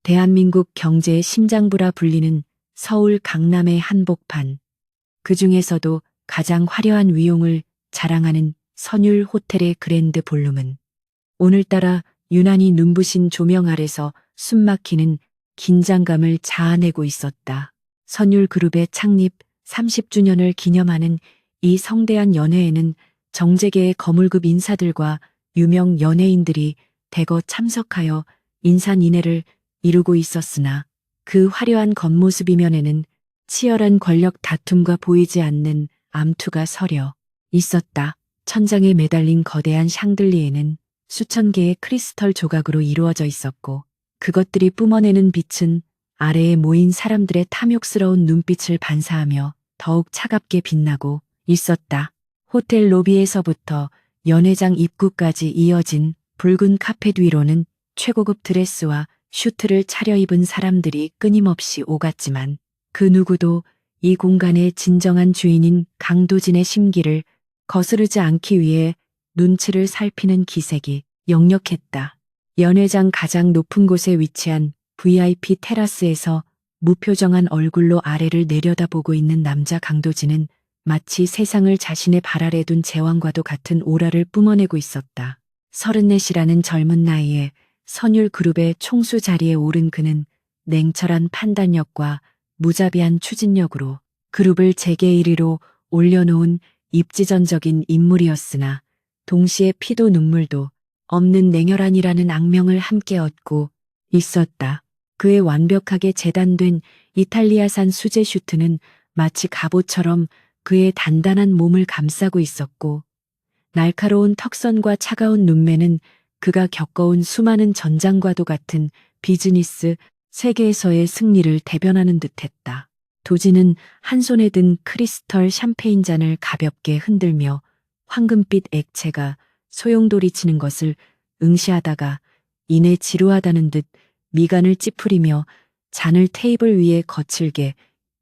대한민국 경제의 심장부라 불리는 서울 강남의 한복판. 그 중에서도 가장 화려한 위용을 자랑하는 선율 호텔의 그랜드 볼룸은 오늘따라 유난히 눈부신 조명 아래서 숨막히는 긴장감을 자아내고 있었다. 선율 그룹의 창립 30주년을 기념하는 이 성대한 연회에는 정재계의 거물급 인사들과 유명 연예인들이 대거 참석하여 인산인해를 이루고 있었으나 그 화려한 겉모습 이면에는 치열한 권력 다툼과 보이지 않는 암투가 서려 있었다. 천장에 매달린 거대한 샹들리에는 수천 개의 크리스털 조각으로 이루어져 있었고 그것들이 뿜어내는 빛은 아래에 모인 사람들의 탐욕스러운 눈빛을 반사하며 더욱 차갑게 빛나고 있었다. 호텔 로비에서부터 연회장 입구까지 이어진 붉은 카펫 위로는 최고급 드레스와 슈트를 차려입은 사람들이 끊임없이 오갔지만 그 누구도 이 공간의 진정한 주인인 강도진의 심기를 거스르지 않기 위해 눈치를 살피는 기색이 역력했다. 연회장 가장 높은 곳에 위치한 VIP 테라스에서 무표정한 얼굴로 아래를 내려다보고 있는 남자 강도진은 마치 세상을 자신의 발 아래 둔 제왕과도 같은 오라를 뿜어내고 있었다. 34이라는 젊은 나이에 선율 그룹의 총수 자리에 오른 그는 냉철한 판단력과 무자비한 추진력으로 그룹을 재계 1위로 올려놓은 입지전적인 인물이었으나 동시에 피도 눈물도 없는 냉혈한이라는 악명을 함께 얻고 있었다. 그의 완벽하게 재단된 이탈리아산 수제 슈트는 마치 갑옷처럼 그의 단단한 몸을 감싸고 있었고 날카로운 턱선과 차가운 눈매는 그가 겪어온 수많은 전장과도 같은 비즈니스 세계에서의 승리를 대변하는 듯했다. 도진은 한 손에 든 크리스털 샴페인 잔을 가볍게 흔들며 황금빛 액체가 소용돌이 치는 것을 응시하다가 이내 지루하다는 듯 미간을 찌푸리며 잔을 테이블 위에 거칠게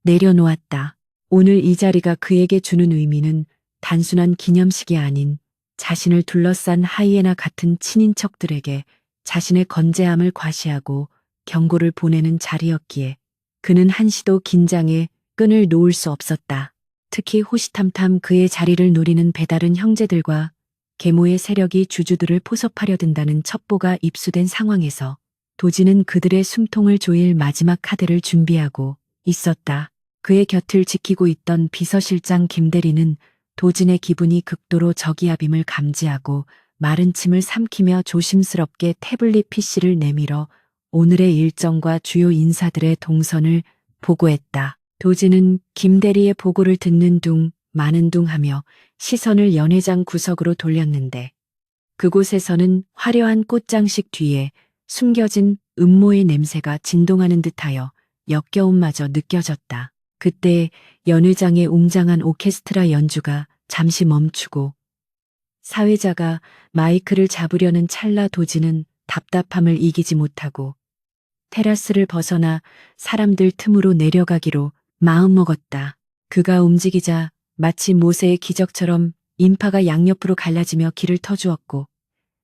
내려놓았다. 오늘 이 자리가 그에게 주는 의미는 단순한 기념식이 아닌 자신을 둘러싼 하이에나 같은 친인척들에게 자신의 건재함을 과시하고 경고를 보내는 자리였기에 그는 한시도 긴장에 끈을 놓을 수 없었다. 특히 호시탐탐 그의 자리를 노리는 배다른 형제들과 계모의 세력이 주주들을 포섭하려 든다는 첩보가 입수된 상황에서 도진은 그들의 숨통을 조일 마지막 카드를 준비하고 있었다. 그의 곁을 지키고 있던 비서실장 김대리는 도진의 기분이 극도로 저기압임을 감지하고 마른 침을 삼키며 조심스럽게 태블릿 PC를 내밀어 오늘의 일정과 주요 인사들의 동선을 보고했다. 도진은 김대리의 보고를 듣는 둥 마는 둥 하며 시선을 연회장 구석으로 돌렸는데 그곳에서는 화려한 꽃장식 뒤에 숨겨진 음모의 냄새가 진동하는 듯하여 역겨움마저 느껴졌다. 그때 연회장의 웅장한 오케스트라 연주가 잠시 멈추고 사회자가 마이크를 잡으려는 찰나 도진은 답답함을 이기지 못하고 테라스를 벗어나 사람들 틈으로 내려가기로 마음먹었다. 그가 움직이자 마치 모세의 기적처럼 인파가 양옆으로 갈라지며 길을 터주었고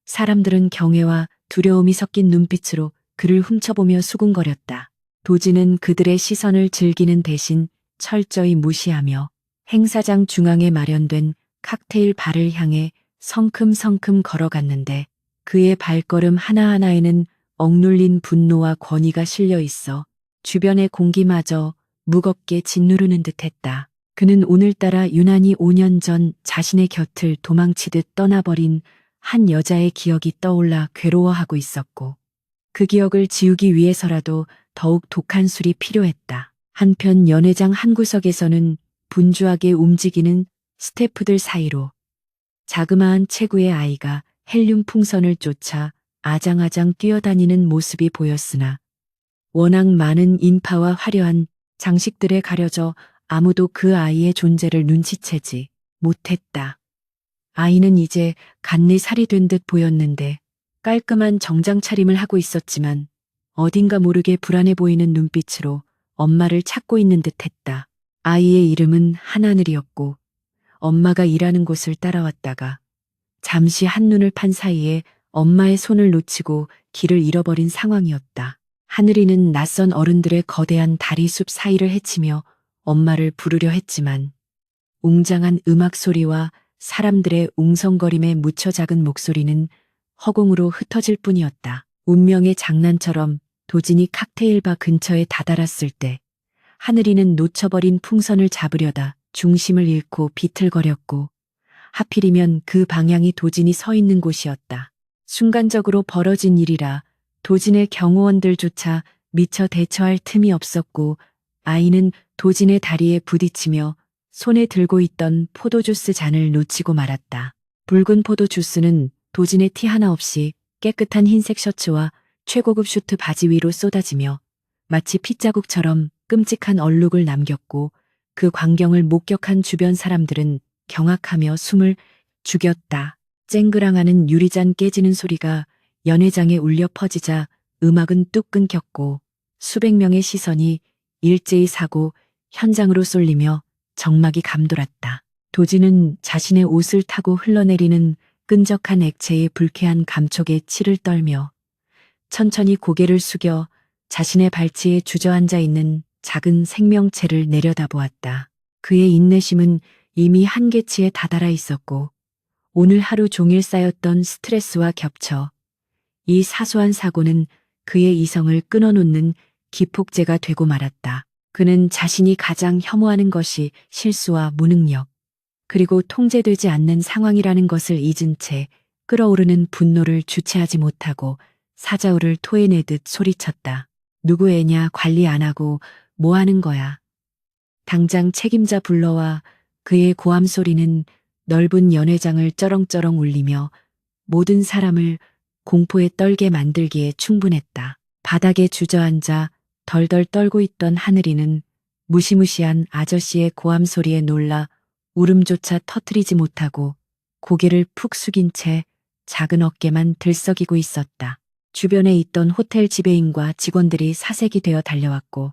사람들은 경외와 두려움이 섞인 눈빛으로 그를 훔쳐보며 수군거렸다. 도진은 그들의 시선을 즐기는 대신 철저히 무시하며 행사장 중앙에 마련된 칵테일 바를 향해 성큼성큼 걸어갔는데 그의 발걸음 하나하나에는 억눌린 분노와 권위가 실려 있어 주변의 공기마저 무겁게 짓누르는 듯했다. 그는 오늘따라 유난히 5년 전 자신의 곁을 도망치듯 떠나버린 한 여자의 기억이 떠올라 괴로워하고 있었고 그 기억을 지우기 위해서라도 더욱 독한 술이 필요했다. 한편 연회장 한 구석에서는 분주하게 움직이는 스태프들 사이로 자그마한 체구의 아이가 헬륨 풍선을 쫓아 아장아장 뛰어다니는 모습이 보였으나 워낙 많은 인파와 화려한 장식들에 가려져 아무도 그 아이의 존재를 눈치채지 못했다. 아이는 이제 간내살이 된 듯 보였는데 깔끔한 정장 차림을 하고 있었지만 어딘가 모르게 불안해 보이는 눈빛으로 엄마를 찾고 있는 듯했다. 아이의 이름은 한하늘이었고 엄마가 일하는 곳을 따라왔다가 잠시 한눈을 판 사이에 엄마의 손을 놓치고 길을 잃어버린 상황이었다. 하늘이는 낯선 어른들의 거대한 다리숲 사이를 헤치며 엄마를 부르려 했지만 웅장한 음악 소리와 사람들의 웅성거림에 묻혀 작은 목소리는 허공으로 흩어질 뿐이었다. 운명의 장난처럼 도진이 칵테일바 근처에 다다랐을 때 하늘이는 놓쳐버린 풍선을 잡으려다 중심을 잃고 비틀거렸고 하필이면 그 방향이 도진이 서 있는 곳이었다. 순간적으로 벌어진 일이라 도진의 경호원들조차 미처 대처할 틈이 없었고 아이는 도진의 다리에 부딪히며 손에 들고 있던 포도주스 잔을 놓치고 말았다. 붉은 포도주스는 도진의 티 하나 없이 깨끗한 흰색 셔츠와 최고급 슈트 바지 위로 쏟아지며 마치 핏자국처럼 끔찍한 얼룩을 남겼고 그 광경을 목격한 주변 사람들은 경악하며 숨을 죽였다. 쨍그랑하는 유리잔 깨지는 소리가 연회장에 울려 퍼지자 음악은 뚝 끊겼고 수백 명의 시선이 일제히 사고 현장으로 쏠리며 정막이 감돌았다. 도진은 자신의 옷을 타고 흘러내리는 끈적한 액체의 불쾌한 감촉에 치를 떨며 천천히 고개를 숙여 자신의 발치에 주저앉아 있는 작은 생명체를 내려다보았다. 그의 인내심은 이미 한계치에 다다라 있었고 오늘 하루 종일 쌓였던 스트레스와 겹쳐 이 사소한 사고는 그의 이성을 끊어놓는 기폭제가 되고 말았다. 그는 자신이 가장 혐오하는 것이 실수와 무능력, 그리고 통제되지 않는 상황이라는 것을 잊은 채 끓어오르는 분노를 주체하지 못하고 사자우를 토해내듯 소리쳤다. 누구 애냐, 관리 안 하고 뭐 하는 거야. 당장 책임자 불러와. 그의 고함 소리는 넓은 연회장을 쩌렁쩌렁 울리며 모든 사람을 공포에 떨게 만들기에 충분했다. 바닥에 주저앉아 덜덜 떨고 있던 하늘이는 무시무시한 아저씨의 고함 소리에 놀라 울음조차 터뜨리지 못하고 고개를 푹 숙인 채 작은 어깨만 들썩이고 있었다. 주변에 있던 호텔 지배인과 직원들이 사색이 되어 달려왔고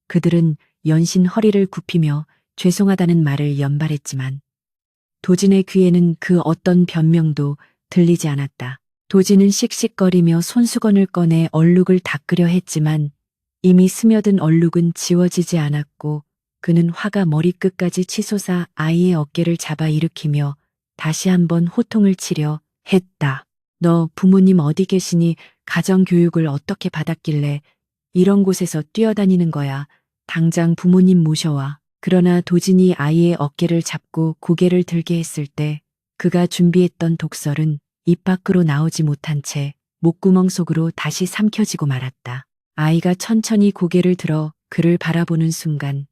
그들은 연신 허리를 굽히며 죄송하다는 말을 연발했지만 도진의 귀에는 그 어떤 변명도 들리지 않았다. 도진은 씩씩거리며 손수건을 꺼내 얼룩을 닦으려 했지만 이미 스며든 얼룩은 지워지지 않았고 그는 화가 머리끝까지 치솟아 아이의 어깨를 잡아 일으키며 다시 한번 호통을 치려 했다. 너 부모님 어디 계시니? 가정교육을 어떻게 받았길래 이런 곳에서 뛰어다니는 거야. 당장 부모님 모셔와. 그러나 도진이 아이의 어깨를 잡고 고개를 들게 했을 때 그가 준비했던 독설은 입 밖으로 나오지 못한 채 목구멍 속으로 다시 삼켜지고 말았다. 아이가 천천히 고개를 들어 그를 바라보는 순간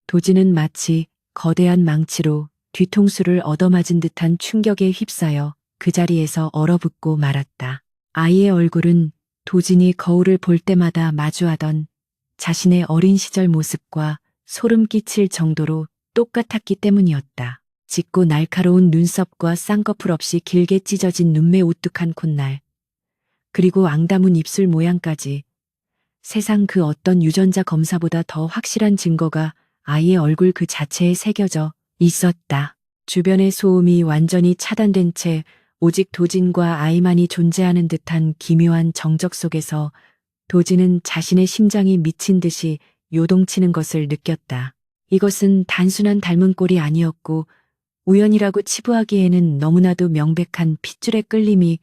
도진은 마치 거대한 망치로 뒤통수를 얻어맞은 듯한 충격에 휩싸여 그 자리에서 얼어붙고 말았다. 아이의 얼굴은 도진이 거울을 볼 때마다 마주하던 자신의 어린 시절 모습과 소름 끼칠 정도로 똑같았기 때문이었다. 짙고 날카로운 눈썹과 쌍꺼풀 없이 길게 찢어진 눈매 오뚝한 콧날, 그리고 앙다문 입술 모양까지 세상 그 어떤 유전자 검사보다 더 확실한 증거가 아이의 얼굴 그 자체에 새겨져 있었다. 주변의 소음이 완전히 차단된 채 오직 도진과 아이만이 존재하는 듯한 기묘한 정적 속에서 도진은 자신의 심장이 미친 듯이 요동치는 것을 느꼈다. 이것은 단순한 닮은 꼴이 아니었고 우연이라고 치부하기에는 너무나도 명백한 핏줄의 끌림이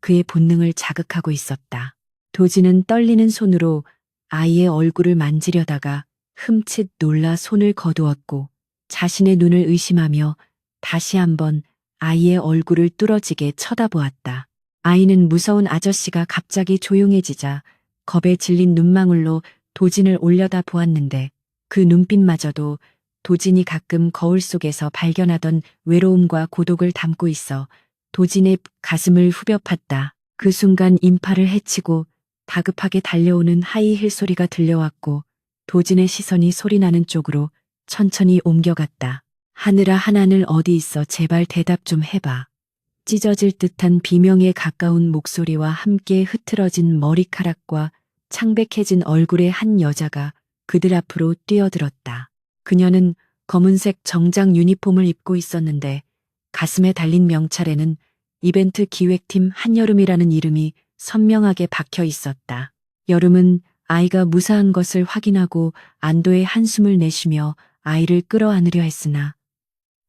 그의 본능을 자극하고 있었다. 도진은 떨리는 손으로 아이의 얼굴을 만지려다가 흠칫 놀라 손을 거두었고 자신의 눈을 의심하며 다시 한번 아이의 얼굴을 뚫어지게 쳐다보았다. 아이는 무서운 아저씨가 갑자기 조용해지자 겁에 질린 눈망울로 도진을 올려다 보았는데 그 눈빛마저도 도진이 가끔 거울 속에서 발견하던 외로움과 고독을 담고 있어 도진의 가슴을 후벼 팠다. 그 순간 인파를 헤치고 다급하게 달려오는 하이힐 소리가 들려왔고 도진의 시선이 소리나는 쪽으로 천천히 옮겨갔다. 하늘아, 하나늘 어디 있어? 제발 대답 좀 해봐. 찢어질 듯한 비명에 가까운 목소리와 함께 흐트러진 머리카락과 창백해진 얼굴의 한 여자가 그들 앞으로 뛰어들었다. 그녀는 검은색 정장 유니폼을 입고 있었는데 가슴에 달린 명찰에는 이벤트 기획팀 한여름이라는 이름이 선명하게 박혀 있었다. 여름은 아이가 무사한 것을 확인하고 안도의 한숨을 내쉬며 아이를 끌어안으려 했으나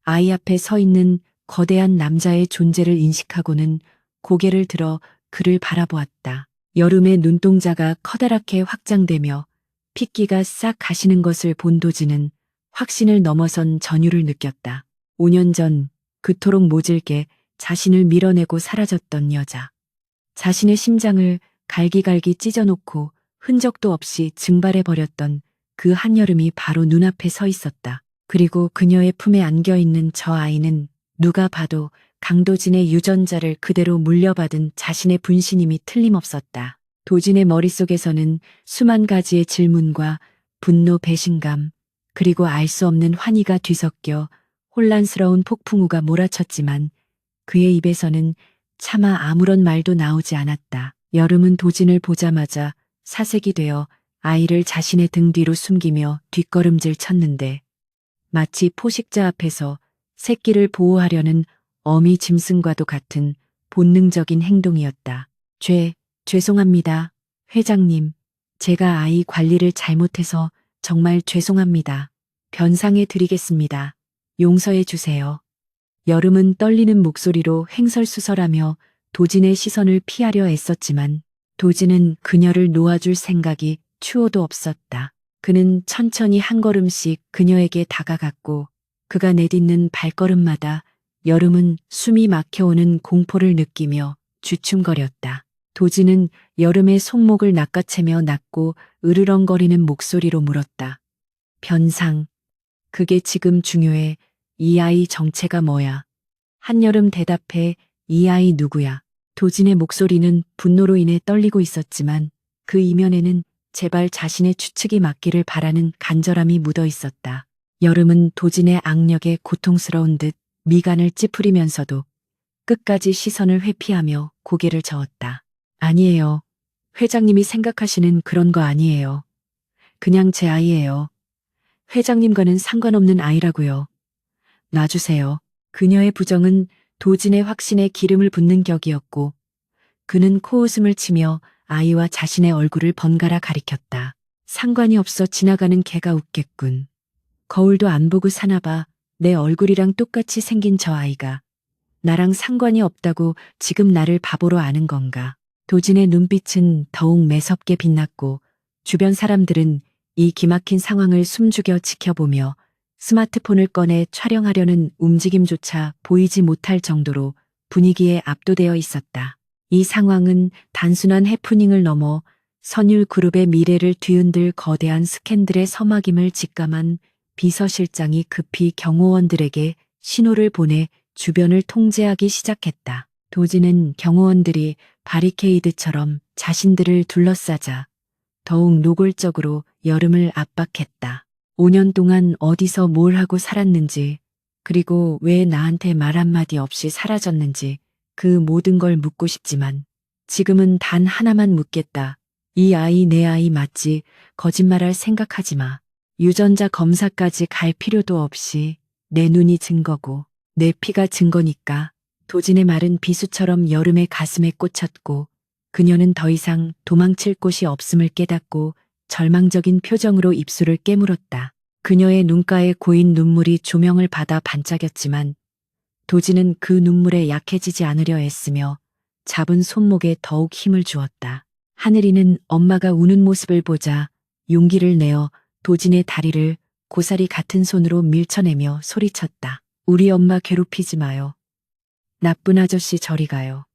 아이 앞에 서 있는 거대한 남자의 존재를 인식하고는 고개를 들어 그를 바라보았다. 여름의 눈동자가 커다랗게 확장되며 핏기가 싹 가시는 것을 본 도지는 확신을 넘어선 전율을 느꼈다. 5년 전 그토록 모질게 자신을 밀어내고 사라졌던 여자. 자신의 심장을 갈기갈기 찢어놓고 흔적도 없이 증발해버렸던 그 한여름이 바로 눈앞에 서 있었다. 그리고 그녀의 품에 안겨있는 저 아이는 누가 봐도 강도진의 유전자를 그대로 물려받은 자신의 분신임이 틀림없었다. 도진의 머릿속에서는 수만 가지의 질문과 분노, 배신감, 그리고 알 수 없는 환희가 뒤섞여 혼란스러운 폭풍우가 몰아쳤지만 그의 입에서는 차마 아무런 말도 나오지 않았다. 여름은 도진을 보자마자 사색이 되어 아이를 자신의 등 뒤로 숨기며 뒷걸음질 쳤는데 마치 포식자 앞에서 새끼를 보호하려는 어미 짐승과도 같은 본능적인 행동이었다. 죄송합니다. 회장님. 제가 아이 관리를 잘못해서 정말 죄송합니다. 변상해 드리겠습니다. 용서해 주세요. 여름은 떨리는 목소리로 횡설수설하며 도진의 시선을 피하려 애썼지만 도진은 그녀를 놓아줄 생각이 추호도 없었다. 그는 천천히 한 걸음씩 그녀에게 다가갔고 그가 내딛는 발걸음마다 여름은 숨이 막혀오는 공포를 느끼며 주춤거렸다. 도진은 여름의 손목을 낚아채며 낮고 으르렁거리는 목소리로 물었다. 변상. 그게 지금 중요해. 이 아이 정체가 뭐야? 한여름 대답해. 이 아이 누구야? 도진의 목소리는 분노로 인해 떨리고 있었지만 그 이면에는 제발 자신의 추측이 맞기를 바라는 간절함이 묻어 있었다. 여름은 도진의 악력에 고통스러운 듯 미간을 찌푸리면서도 끝까지 시선을 회피하며 고개를 저었다. 아니에요. 회장님이 생각하시는 그런 거 아니에요. 그냥 제 아이예요. 회장님과는 상관없는 아이라고요. 놔주세요. 그녀의 부정은 도진의 확신에 기름을 붓는 격이었고 그는 코웃음을 치며 아이와 자신의 얼굴을 번갈아 가리켰다. 상관이 없어 지나가는 개가 웃겠군. 거울도 안 보고 사나봐. 내 얼굴이랑 똑같이 생긴 저 아이가 나랑 상관이 없다고 지금 나를 바보로 아는 건가. 도진의 눈빛은 더욱 매섭게 빛났고 주변 사람들은 이 기막힌 상황을 숨죽여 지켜보며 스마트폰을 꺼내 촬영하려는 움직임조차 보이지 못할 정도로 분위기에 압도되어 있었다. 이 상황은 단순한 해프닝을 넘어 선율 그룹의 미래를 뒤흔들 거대한 스캔들의 서막임을 직감한 비서실장이 급히 경호원들에게 신호를 보내 주변을 통제하기 시작했다. 도진은 경호원들이 바리케이드처럼 자신들을 둘러싸자 더욱 노골적으로 여름을 압박했다. 5년 동안 어디서 뭘 하고 살았는지, 그리고 왜 나한테 말 한마디 없이 사라졌는지 그 모든 걸 묻고 싶지만 지금은 단 하나만 묻겠다. 이 아이 내 아이 맞지? 거짓말할 생각하지 마. 유전자 검사까지 갈 필요도 없이 내 눈이 증거고 내 피가 증거니까. 도진의 말은 비수처럼 여름의 가슴에 꽂혔고 그녀는 더 이상 도망칠 곳이 없음을 깨닫고 절망적인 표정으로 입술을 깨물었다. 그녀의 눈가에 고인 눈물이 조명을 받아 반짝였지만 도진은 그 눈물에 약해지지 않으려 애쓰며 잡은 손목에 더욱 힘을 주었다. 하늘이는 엄마가 우는 모습을 보자 용기를 내어 도진의 다리를 고사리 같은 손으로 밀쳐내며 소리쳤다. 우리 엄마 괴롭히지 마요. 나쁜 아저씨 저리 가요.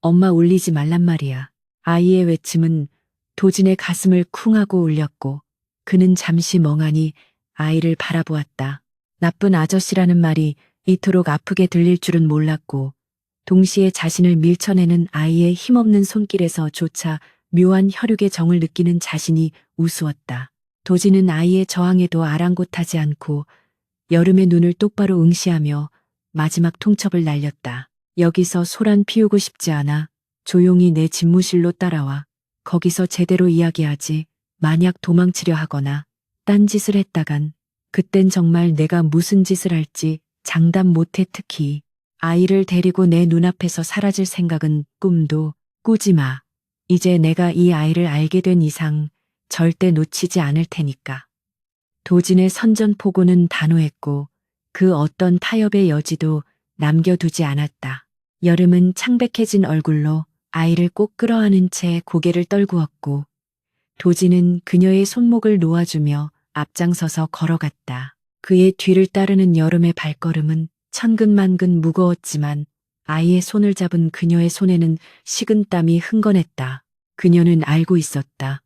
엄마 울리지 말란 말이야. 아이의 외침은 도진의 가슴을 쿵 하고 울렸고 그는 잠시 멍하니 아이를 바라보았다. 나쁜 아저씨라는 말이 이토록 아프게 들릴 줄은 몰랐고 동시에 자신을 밀쳐내는 아이의 힘없는 손길에서조차 묘한 혈육의 정을 느끼는 자신이 우스웠다. 도진은 아이의 저항에도 아랑곳하지 않고 여름의 눈을 똑바로 응시하며 마지막 통첩을 날렸다. 여기서 소란 피우고 싶지 않아. 조용히 내 집무실로 따라와. 거기서 제대로 이야기하지. 만약 도망치려 하거나 딴짓을 했다간 그땐 정말 내가 무슨 짓을 할지 장담 못해. 특히 아이를 데리고 내 눈앞에서 사라질 생각은 꿈도 꾸지 마. 이제 내가 이 아이를 알게 된 이상 절대 놓치지 않을 테니까. 도진의 선전포고는 단호했고 그 어떤 타협의 여지도 남겨두지 않았다. 여름은 창백해진 얼굴로 아이를 꼭 끌어안은 채 고개를 떨구었고 도진은 그녀의 손목을 놓아주며 앞장서서 걸어갔다. 그의 뒤를 따르는 여름의 발걸음은 천근만근 무거웠지만 아이의 손을 잡은 그녀의 손에는 식은땀이 흥건했다. 그녀는 알고 있었다.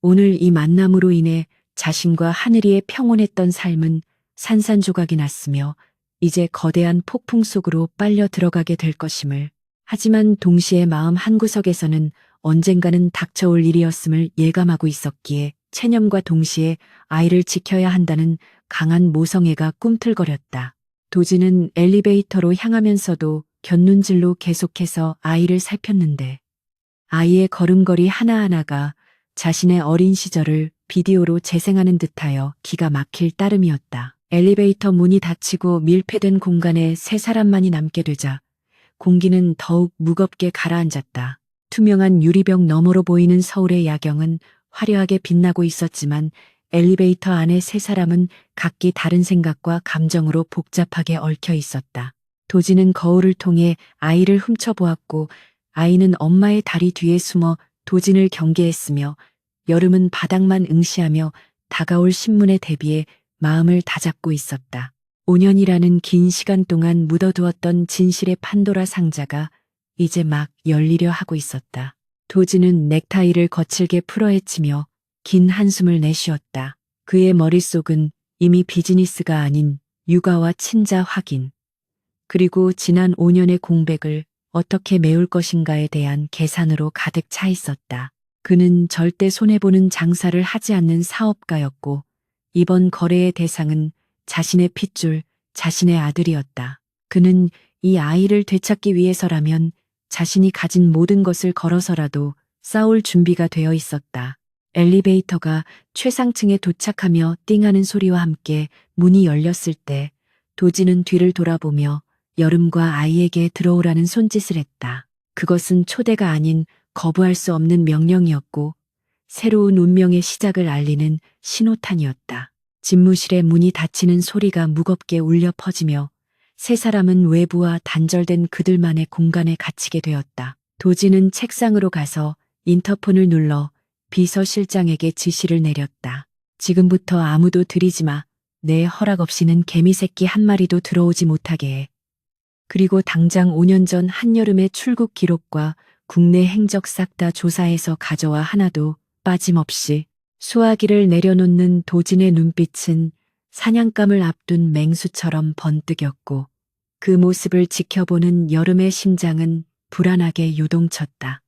오늘 이 만남으로 인해 자신과 하늘이의 평온했던 삶은 산산조각이 났으며 이제 거대한 폭풍 속으로 빨려 들어가게 될 것임을. 하지만 동시에 마음 한구석에서는 언젠가는 닥쳐올 일이었음을 예감하고 있었기에 체념과 동시에 아이를 지켜야 한다는 강한 모성애가 꿈틀거렸다. 도진은 엘리베이터로 향하면서도 곁눈질로 계속해서 아이를 살폈는데 아이의 걸음걸이 하나하나가 자신의 어린 시절을 비디오로 재생하는 듯하여 기가 막힐 따름이었다. 엘리베이터 문이 닫히고 밀폐된 공간에 세 사람만이 남게 되자 공기는 더욱 무겁게 가라앉았다. 투명한 유리벽 너머로 보이는 서울의 야경은 화려하게 빛나고 있었지만 엘리베이터 안에 세 사람은 각기 다른 생각과 감정으로 복잡하게 얽혀 있었다. 도진은 거울을 통해 아이를 훔쳐보았고 아이는 엄마의 다리 뒤에 숨어 도진을 경계했으며 여름은 바닥만 응시하며 다가올 신문에 대비해 마음을 다잡고 있었다. 5년이라는 긴 시간 동안 묻어두었던 진실의 판도라 상자가 이제 막 열리려 하고 있었다. 도진은 넥타이를 거칠게 풀어헤치며 긴 한숨을 내쉬었다. 그의 머릿속은 이미 비즈니스가 아닌 육아와 친자 확인, 그리고 지난 5년의 공백을 어떻게 메울 것인가에 대한 계산으로 가득 차 있었다. 그는 절대 손해보는 장사를 하지 않는 사업가였고 이번 거래의 대상은 자신의 핏줄, 자신의 아들이었다. 그는 이 아이를 되찾기 위해서라면 자신이 가진 모든 것을 걸어서라도 싸울 준비가 되어 있었다. 엘리베이터가 최상층에 도착하며 띵하는 소리와 함께 문이 열렸을 때 도진은 뒤를 돌아보며 여름과 아이에게 들어오라는 손짓을 했다. 그것은 초대가 아닌 거부할 수 없는 명령이었고 새로운 운명의 시작을 알리는 신호탄이었다. 집무실의 문이 닫히는 소리가 무겁게 울려 퍼지며 세 사람은 외부와 단절된 그들만의 공간에 갇히게 되었다. 도진은 책상으로 가서 인터폰을 눌러 비서실장에게 지시를 내렸다. 지금부터 아무도 들이지 마. 내 허락 없이는 개미새끼 한 마리도 들어오지 못하게 해. 그리고 당장 5년 전 한여름의 출국 기록과 국내 행적 싹 다 조사해서 가져와. 하나도 빠짐없이. 수화기를 내려놓는 도진의 눈빛은 사냥감을 앞둔 맹수처럼 번뜩였고 그 모습을 지켜보는 여름의 심장은 불안하게 요동쳤다.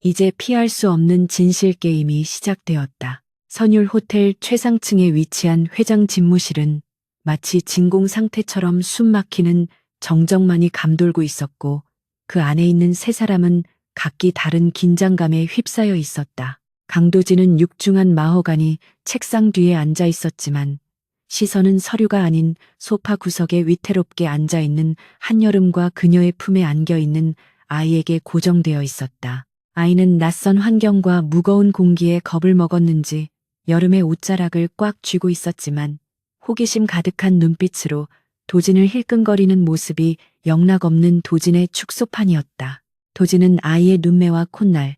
이제 피할 수 없는 진실 게임이 시작되었다. 선율 호텔 최상층에 위치한 회장 집무실은 마치 진공 상태처럼 숨막히는 정적만이 감돌고 있었고 그 안에 있는 세 사람은 각기 다른 긴장감에 휩싸여 있었다. 강도진은 육중한 마호가니 책상 뒤에 앉아 있었지만 시선은 서류가 아닌 소파 구석에 위태롭게 앉아 있는 한여름과 그녀의 품에 안겨 있는 아이에게 고정되어 있었다. 아이는 낯선 환경과 무거운 공기에 겁을 먹었는지 여름의 옷자락을 꽉 쥐고 있었지만 호기심 가득한 눈빛으로 도진을 힐끔거리는 모습이 영락없는 도진의 축소판이었다. 도진은 아이의 눈매와 콧날,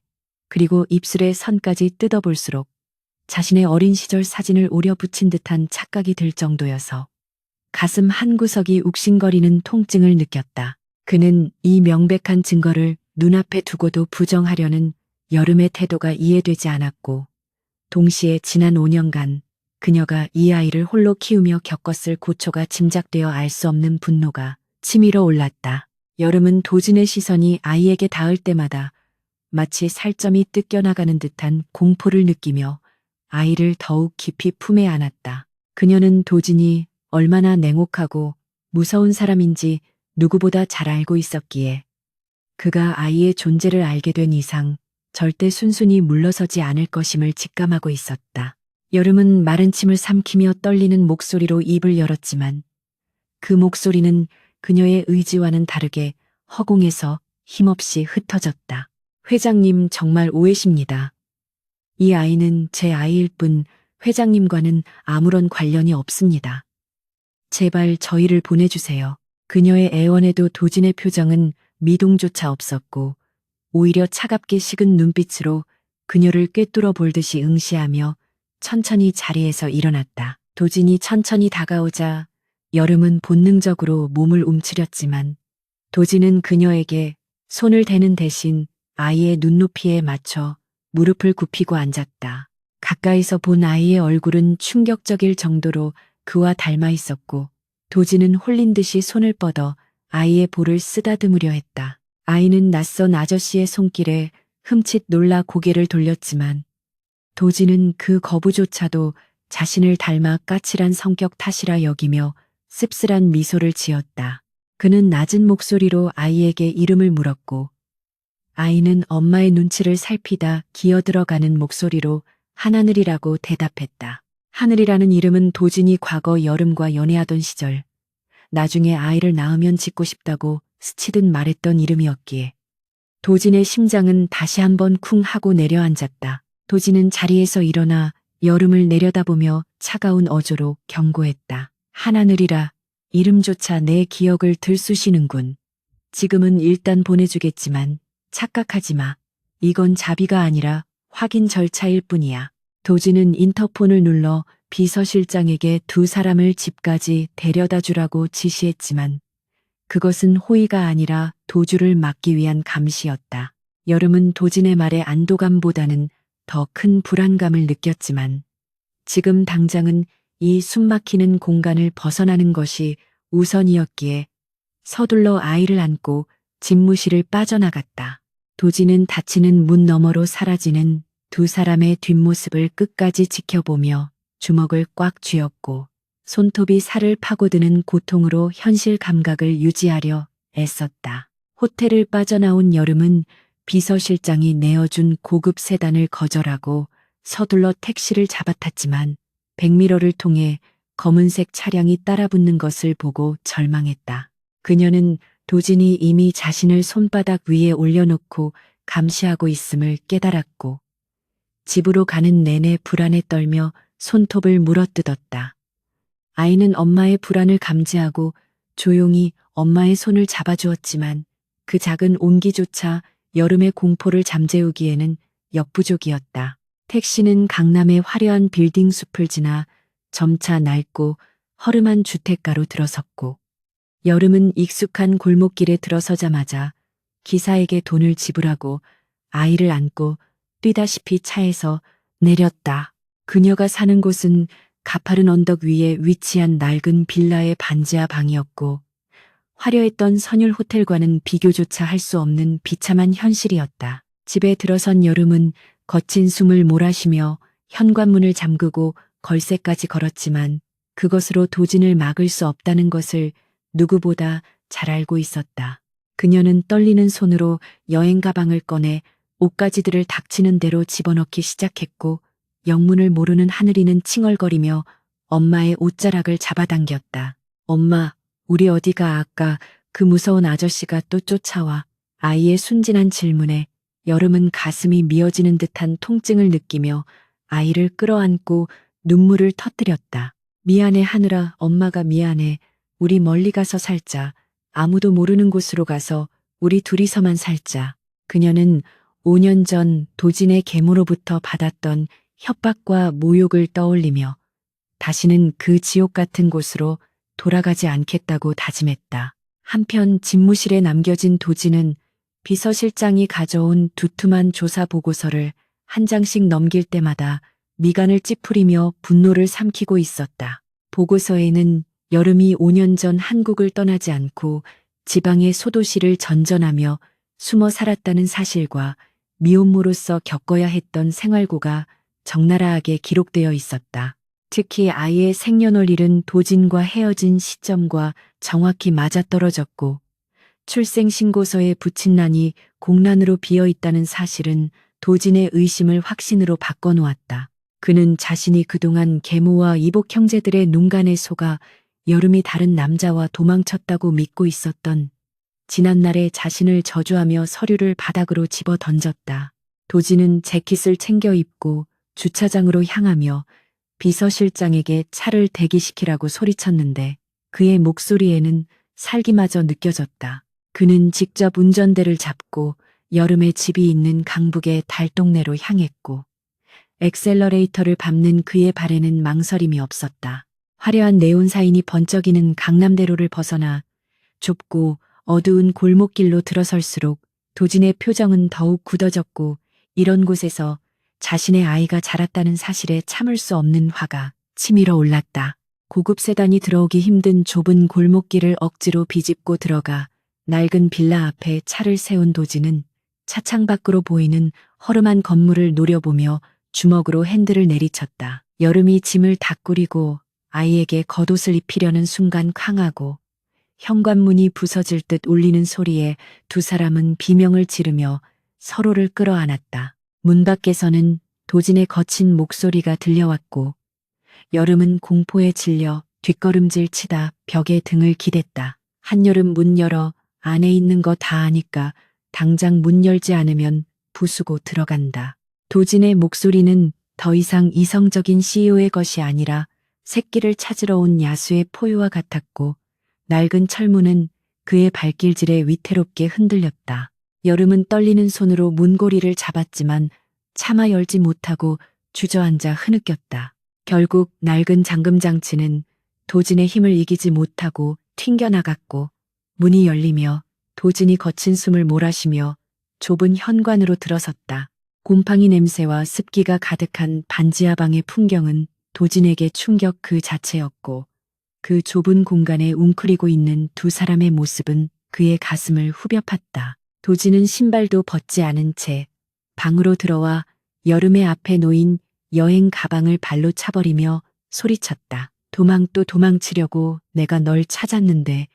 그리고 입술의 선까지 뜯어볼수록 자신의 어린 시절 사진을 오려 붙인 듯한 착각이 들 정도여서 가슴 한구석이 욱신거리는 통증을 느꼈다. 그는 이 명백한 증거를 눈앞에 두고도 부정하려는 여름의 태도가 이해되지 않았고 동시에 지난 5년간 그녀가 이 아이를 홀로 키우며 겪었을 고초가 짐작되어 알 수 없는 분노가 치밀어 올랐다. 여름은 도진의 시선이 아이에게 닿을 때마다 마치 살점이 뜯겨나가는 듯한 공포를 느끼며 아이를 더욱 깊이 품에 안았다. 그녀는 도진이 얼마나 냉혹하고 무서운 사람인지 누구보다 잘 알고 있었기에 그가 아이의 존재를 알게 된 이상 절대 순순히 물러서지 않을 것임을 직감하고 있었다. 여름은 마른 침을 삼키며 떨리는 목소리로 입을 열었지만 그 목소리는 그녀의 의지와는 다르게 허공에서 힘없이 흩어졌다. 회장님 정말 오해십니다. 이 아이는 제 아이일 뿐 회장님과는 아무런 관련이 없습니다. 제발 저희를 보내주세요. 그녀의 애원에도 도진의 표정은 미동조차 없었고 오히려 차갑게 식은 눈빛으로 그녀를 꿰뚫어 볼 듯이 응시하며 천천히 자리에서 일어났다. 도진이 천천히 다가오자 여름은 본능적으로 몸을 움츠렸지만 도진은 그녀에게 손을 대는 대신 아이의 눈높이에 맞춰 무릎을 굽히고 앉았다. 가까이서 본 아이의 얼굴은 충격적일 정도로 그와 닮아 있었고 도진은 홀린 듯이 손을 뻗어 아이의 볼을 쓰다듬으려 했다. 아이는 낯선 아저씨의 손길에 흠칫 놀라 고개를 돌렸지만 도진은 그 거부조차도 자신을 닮아 까칠한 성격 탓이라 여기며 씁쓸한 미소를 지었다. 그는 낮은 목소리로 아이에게 이름을 물었고 아이는 엄마의 눈치를 살피다 기어들어가는 목소리로 한하늘이라고 대답했다. 하늘이라는 이름은 도진이 과거 여름과 연애하던 시절 나중에 아이를 낳으면 짓고 싶다고 스치듯 말했던 이름이었기에 도진의 심장은 다시 한번 쿵 하고 내려앉았다. 도진은 자리에서 일어나 여름을 내려다보며 차가운 어조로 경고했다. 한하늘이라 이름조차 내 기억을 들쑤시는군. 지금은 일단 보내주겠지만 착각하지 마. 이건 자비가 아니라 확인 절차일 뿐이야. 도진은 인터폰을 눌러 비서실장에게 두 사람을 집까지 데려다 주라고 지시했지만 그것은 호의가 아니라 도주를 막기 위한 감시였다. 여름은 도진의 말에 안도감보다는 더 큰 불안감을 느꼈지만 지금 당장은 이 숨막히는 공간을 벗어나는 것이 우선이었기에 서둘러 아이를 안고 집무실을 빠져나갔다. 도진은 닫히는 문 너머로 사라지는 두 사람의 뒷모습을 끝까지 지켜보며 주먹을 꽉 쥐었고 손톱이 살을 파고드는 고통으로 현실 감각을 유지하려 애썼다. 호텔을 빠져나온 여름은 비서실장이 내어준 고급 세단을 거절하고 서둘러 택시를 잡아탔지만 백미러를 통해 검은색 차량이 따라붙는 것을 보고 절망했다. 그녀는 도진이 이미 자신을 손바닥 위에 올려놓고 감시하고 있음을 깨달았고 집으로 가는 내내 불안에 떨며 손톱을 물어뜯었다. 아이는 엄마의 불안을 감지하고 조용히 엄마의 손을 잡아주었지만 그 작은 온기조차 여름의 공포를 잠재우기에는 역부족이었다. 택시는 강남의 화려한 빌딩 숲을 지나 점차 낡고 허름한 주택가로 들어섰고 여름은 익숙한 골목길에 들어서자마자 기사에게 돈을 지불하고 아이를 안고 뛰다시피 차에서 내렸다. 그녀가 사는 곳은 가파른 언덕 위에 위치한 낡은 빌라의 반지하 방이었고 화려했던 선율 호텔과는 비교조차 할 수 없는 비참한 현실이었다. 집에 들어선 여름은 거친 숨을 몰아쉬며 현관문을 잠그고 걸쇠까지 걸었지만 그것으로 도진을 막을 수 없다는 것을 누구보다 잘 알고 있었다. 그녀는 떨리는 손으로 여행 가방을 꺼내 옷가지들을 닥치는 대로 집어넣기 시작했고 영문을 모르는 하늘이는 칭얼거리며 엄마의 옷자락을 잡아당겼다. 엄마, 우리 어디가? 아까 그 무서운 아저씨가 또 쫓아와. 아이의 순진한 질문에 여름은 가슴이 미어지는 듯한 통증을 느끼며 아이를 끌어안고 눈물을 터뜨렸다. 미안해 하늘아, 엄마가 미안해. 우리 멀리 가서 살자. 아무도 모르는 곳으로 가서 우리 둘이서만 살자. 그녀는 5년 전 도진의 계모로부터 받았던 협박과 모욕을 떠올리며 다시는 그 지옥 같은 곳으로 돌아가지 않겠다고 다짐했다. 한편 집무실에 남겨진 도진은 비서실장이 가져온 두툼한 조사 보고서를 한 장씩 넘길 때마다 미간을 찌푸리며 분노를 삼키고 있었다. 보고서에는 여름이 5년 전 한국을 떠나지 않고 지방의 소도시를 전전하며 숨어 살았다는 사실과 미혼모로서 겪어야 했던 생활고가 적나라하게 기록되어 있었다. 특히 아이의 생년월일은 도진과 헤어진 시점과 정확히 맞아떨어졌고 출생신고서에 붙인 란이 공란으로 비어있다는 사실은 도진의 의심을 확신으로 바꿔놓았다. 그는 자신이 그동안 계모와 이복 형제들의 농간에 속아 여름이 다른 남자와 도망쳤다고 믿고 있었던 지난날의 자신을 저주하며 서류를 바닥으로 집어 던졌다. 도진은 재킷을 챙겨 입고 주차장으로 향하며 비서실장에게 차를 대기시키라고 소리쳤는데 그의 목소리에는 살기마저 느껴졌다. 그는 직접 운전대를 잡고 여름의 집이 있는 강북의 달동네로 향했고 엑셀러레이터를 밟는 그의 발에는 망설임이 없었다. 화려한 네온사인이 번쩍이는 강남대로를 벗어나 좁고 어두운 골목길로 들어설수록 도진의 표정은 더욱 굳어졌고 이런 곳에서 자신의 아이가 자랐다는 사실에 참을 수 없는 화가 치밀어 올랐다. 고급 세단이 들어오기 힘든 좁은 골목길을 억지로 비집고 들어가 낡은 빌라 앞에 차를 세운 도진은 차창 밖으로 보이는 허름한 건물을 노려보며 주먹으로 핸들을 내리쳤다. 여름이 짐을 다 꾸리고 아이에게 겉옷을 입히려는 순간 쾅하고 현관문이 부서질 듯 울리는 소리에 두 사람은 비명을 지르며 서로를 끌어안았다. 문 밖에서는 도진의 거친 목소리가 들려왔고 여름은 공포에 질려 뒷걸음질 치다 벽에 등을 기댔다. 한여름 문 열어 안에 있는 거 다 아니까 당장 문 열지 않으면 부수고 들어간다. 도진의 목소리는 더 이상 이성적인 CEO의 것이 아니라 새끼를 찾으러 온 야수의 포효와 같았고 낡은 철문은 그의 발길질에 위태롭게 흔들렸다. 여름은 떨리는 손으로 문고리를 잡았지만 차마 열지 못하고 주저앉아 흐느꼈다. 결국 낡은 잠금장치는 도진의 힘을 이기지 못하고 튕겨나갔고 문이 열리며 도진이 거친 숨을 몰아쉬며 좁은 현관으로 들어섰다. 곰팡이 냄새와 습기가 가득한 반지하 방의 풍경은 도진에게 충격 그 자체였고 그 좁은 공간에 웅크리고 있는 두 사람의 모습은 그의 가슴을 후벼 팠다. 도진은 신발도 벗지 않은 채 방으로 들어와 여름의 앞에 놓인 여행 가방을 발로 차버리며 소리쳤다. 도망도 도망치려고 내가 널 찾았는데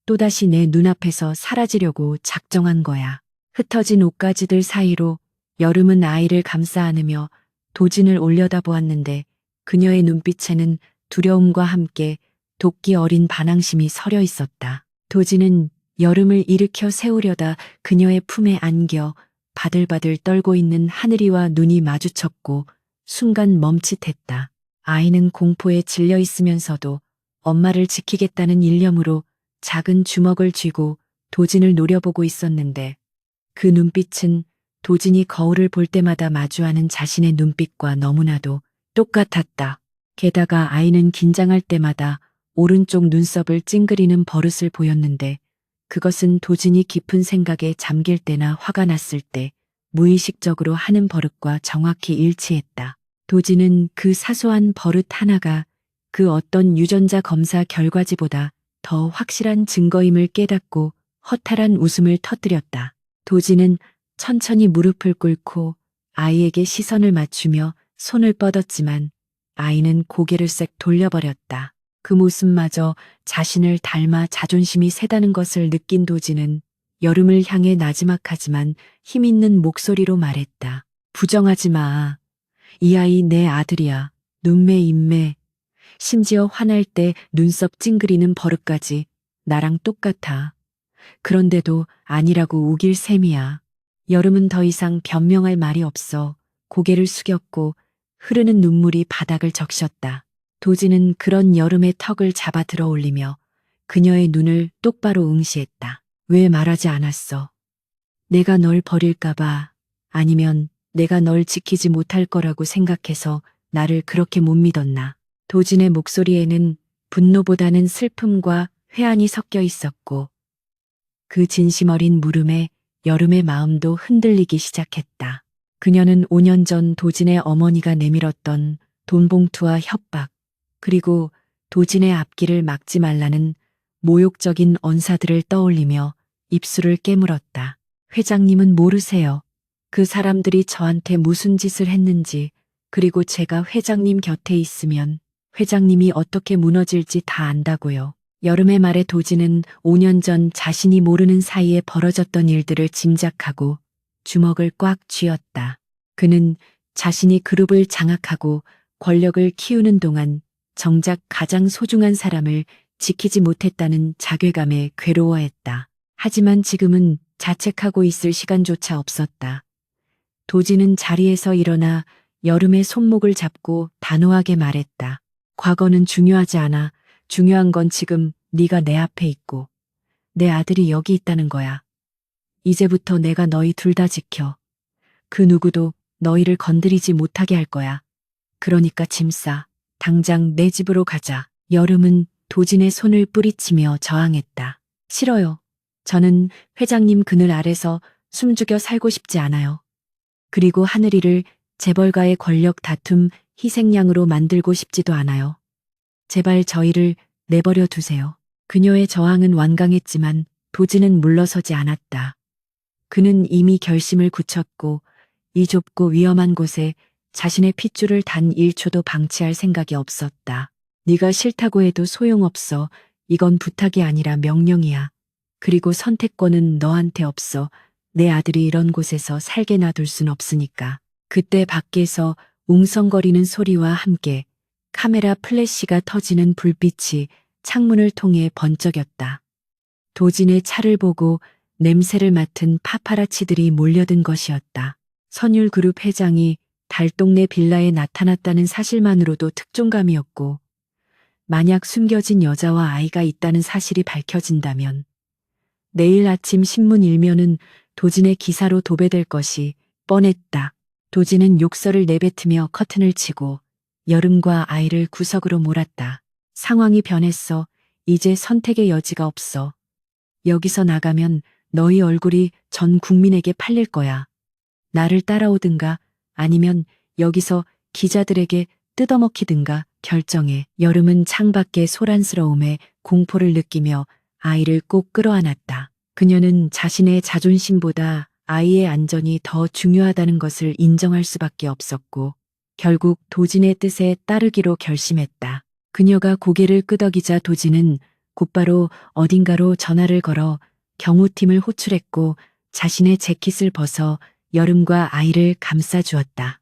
또다시 내 눈앞에서 사라지려고 작정한 거야. 흩어진 옷가지들 사이로 여름은 아이를 감싸 안으며 도진을 올려다보았는데 그녀의 눈빛에는 두려움과 함께 도끼 어린 반항심이 서려 있었다. 도진은 여름을 일으켜 세우려다 그녀의 품에 안겨 바들바들 떨고 있는 하늘이와 눈이 마주쳤고 순간 멈칫했다. 아이는 공포에 질려 있으면서도 엄마를 지키겠다는 일념으로 작은 주먹을 쥐고 도진을 노려보고 있었는데 그 눈빛은 도진이 거울을 볼 때마다 마주하는 자신의 눈빛과 너무나도 똑같았다. 게다가 아이는 긴장할 때마다 오른쪽 눈썹을 찡그리는 버릇을 보였는데 그것은 도진이 깊은 생각에 잠길 때나 화가 났을 때 무의식적으로 하는 버릇과 정확히 일치했다. 도진은 그 사소한 버릇 하나가 그 어떤 유전자 검사 결과지보다 더 확실한 증거임을 깨닫고 허탈한 웃음을 터뜨렸다. 도진은 천천히 무릎을 꿇고 아이에게 시선을 맞추며 손을 뻗었지만 아이는 고개를 쌕 돌려버렸다. 그 모습마저 자신을 닮아 자존심이 세다는 것을 느낀 도진은 여름을 향해 나지막하지만 힘있는 목소리로 말했다. 부정하지 마. 이 아이 내 아들이야. 눈매 입매. 심지어 화날 때 눈썹 찡그리는 버릇까지 나랑 똑같아. 그런데도 아니라고 우길 셈이야. 여름은 더 이상 변명할 말이 없어 고개를 숙였고 흐르는 눈물이 바닥을 적셨다. 도진은 그런 여름의 턱을 잡아 들어 올리며 그녀의 눈을 똑바로 응시했다. 왜 말하지 않았어? 내가 널 버릴까봐 아니면 내가 널 지키지 못할 거라고 생각해서 나를 그렇게 못 믿었나? 도진의 목소리에는 분노보다는 슬픔과 회한이 섞여 있었고 그 진심 어린 물음에 여름의 마음도 흔들리기 시작했다. 그녀는 5년 전 도진의 어머니가 내밀었던 돈봉투와 협박, 그리고 도진의 앞길을 막지 말라는 모욕적인 언사들을 떠올리며 입술을 깨물었다. 회장님은 모르세요. 그 사람들이 저한테 무슨 짓을 했는지, 그리고 제가 회장님 곁에 있으면 회장님이 어떻게 무너질지 다 안다고요. 여름의 말에 도진은 5년 전 자신이 모르는 사이에 벌어졌던 일들을 짐작하고 주먹을 꽉 쥐었다. 그는 자신이 그룹을 장악하고 권력을 키우는 동안 정작 가장 소중한 사람을 지키지 못했다는 자괴감에 괴로워했다. 하지만 지금은 자책하고 있을 시간조차 없었다. 도지는 자리에서 일어나 여름의 손목을 잡고 단호하게 말했다. 과거는 중요하지 않아. 중요한 건 지금 네가 내 앞에 있고 내 아들이 여기 있다는 거야. 이제부터 내가 너희 둘 다 지켜. 그 누구도 너희를 건드리지 못하게 할 거야. 그러니까 짐 싸. 당장 내 집으로 가자. 여름은 도진의 손을 뿌리치며 저항했다. 싫어요. 저는 회장님 그늘 아래서 숨죽여 살고 싶지 않아요. 그리고 하늘이를 재벌가의 권력 다툼 희생양으로 만들고 싶지도 않아요. 제발 저희를 내버려 두세요. 그녀의 저항은 완강했지만 도진은 물러서지 않았다. 그는 이미 결심을 굳혔고 이 좁고 위험한 곳에 자신의 핏줄을 단 1초도 방치할 생각이 없었다. 네가 싫다고 해도 소용없어. 이건 부탁이 아니라 명령이야. 그리고 선택권은 너한테 없어. 내 아들이 이런 곳에서 살게 놔둘 순 없으니까. 그때 밖에서 웅성거리는 소리와 함께 카메라 플래시가 터지는 불빛이 창문을 통해 번쩍였다. 도진의 차를 보고 냄새를 맡은 파파라치들이 몰려든 것이었다. 선율그룹 회장이 달동네 빌라에 나타났다는 사실만으로도 특종감이었고, 만약 숨겨진 여자와 아이가 있다는 사실이 밝혀진다면 내일 아침 신문 일면은 도진의 기사로 도배될 것이 뻔했다. 도진은 욕설을 내뱉으며 커튼을 치고 여름과 아이를 구석으로 몰았다. 상황이 변했어. 이제 선택의 여지가 없어. 여기서 나가면 너희 얼굴이 전 국민에게 팔릴 거야. 나를 따라오든가 아니면 여기서 기자들에게 뜯어먹히든가 결정해. 여름은 창밖의 소란스러움에 공포를 느끼며 아이를 꼭 끌어안았다. 그녀는 자신의 자존심보다 아이의 안전이 더 중요하다는 것을 인정할 수밖에 없었고 결국 도진의 뜻에 따르기로 결심했다. 그녀가 고개를 끄덕이자 도진은 곧바로 어딘가로 전화를 걸어 경호팀을 호출했고 자신의 재킷을 벗어 여름과 아이를 감싸주었다.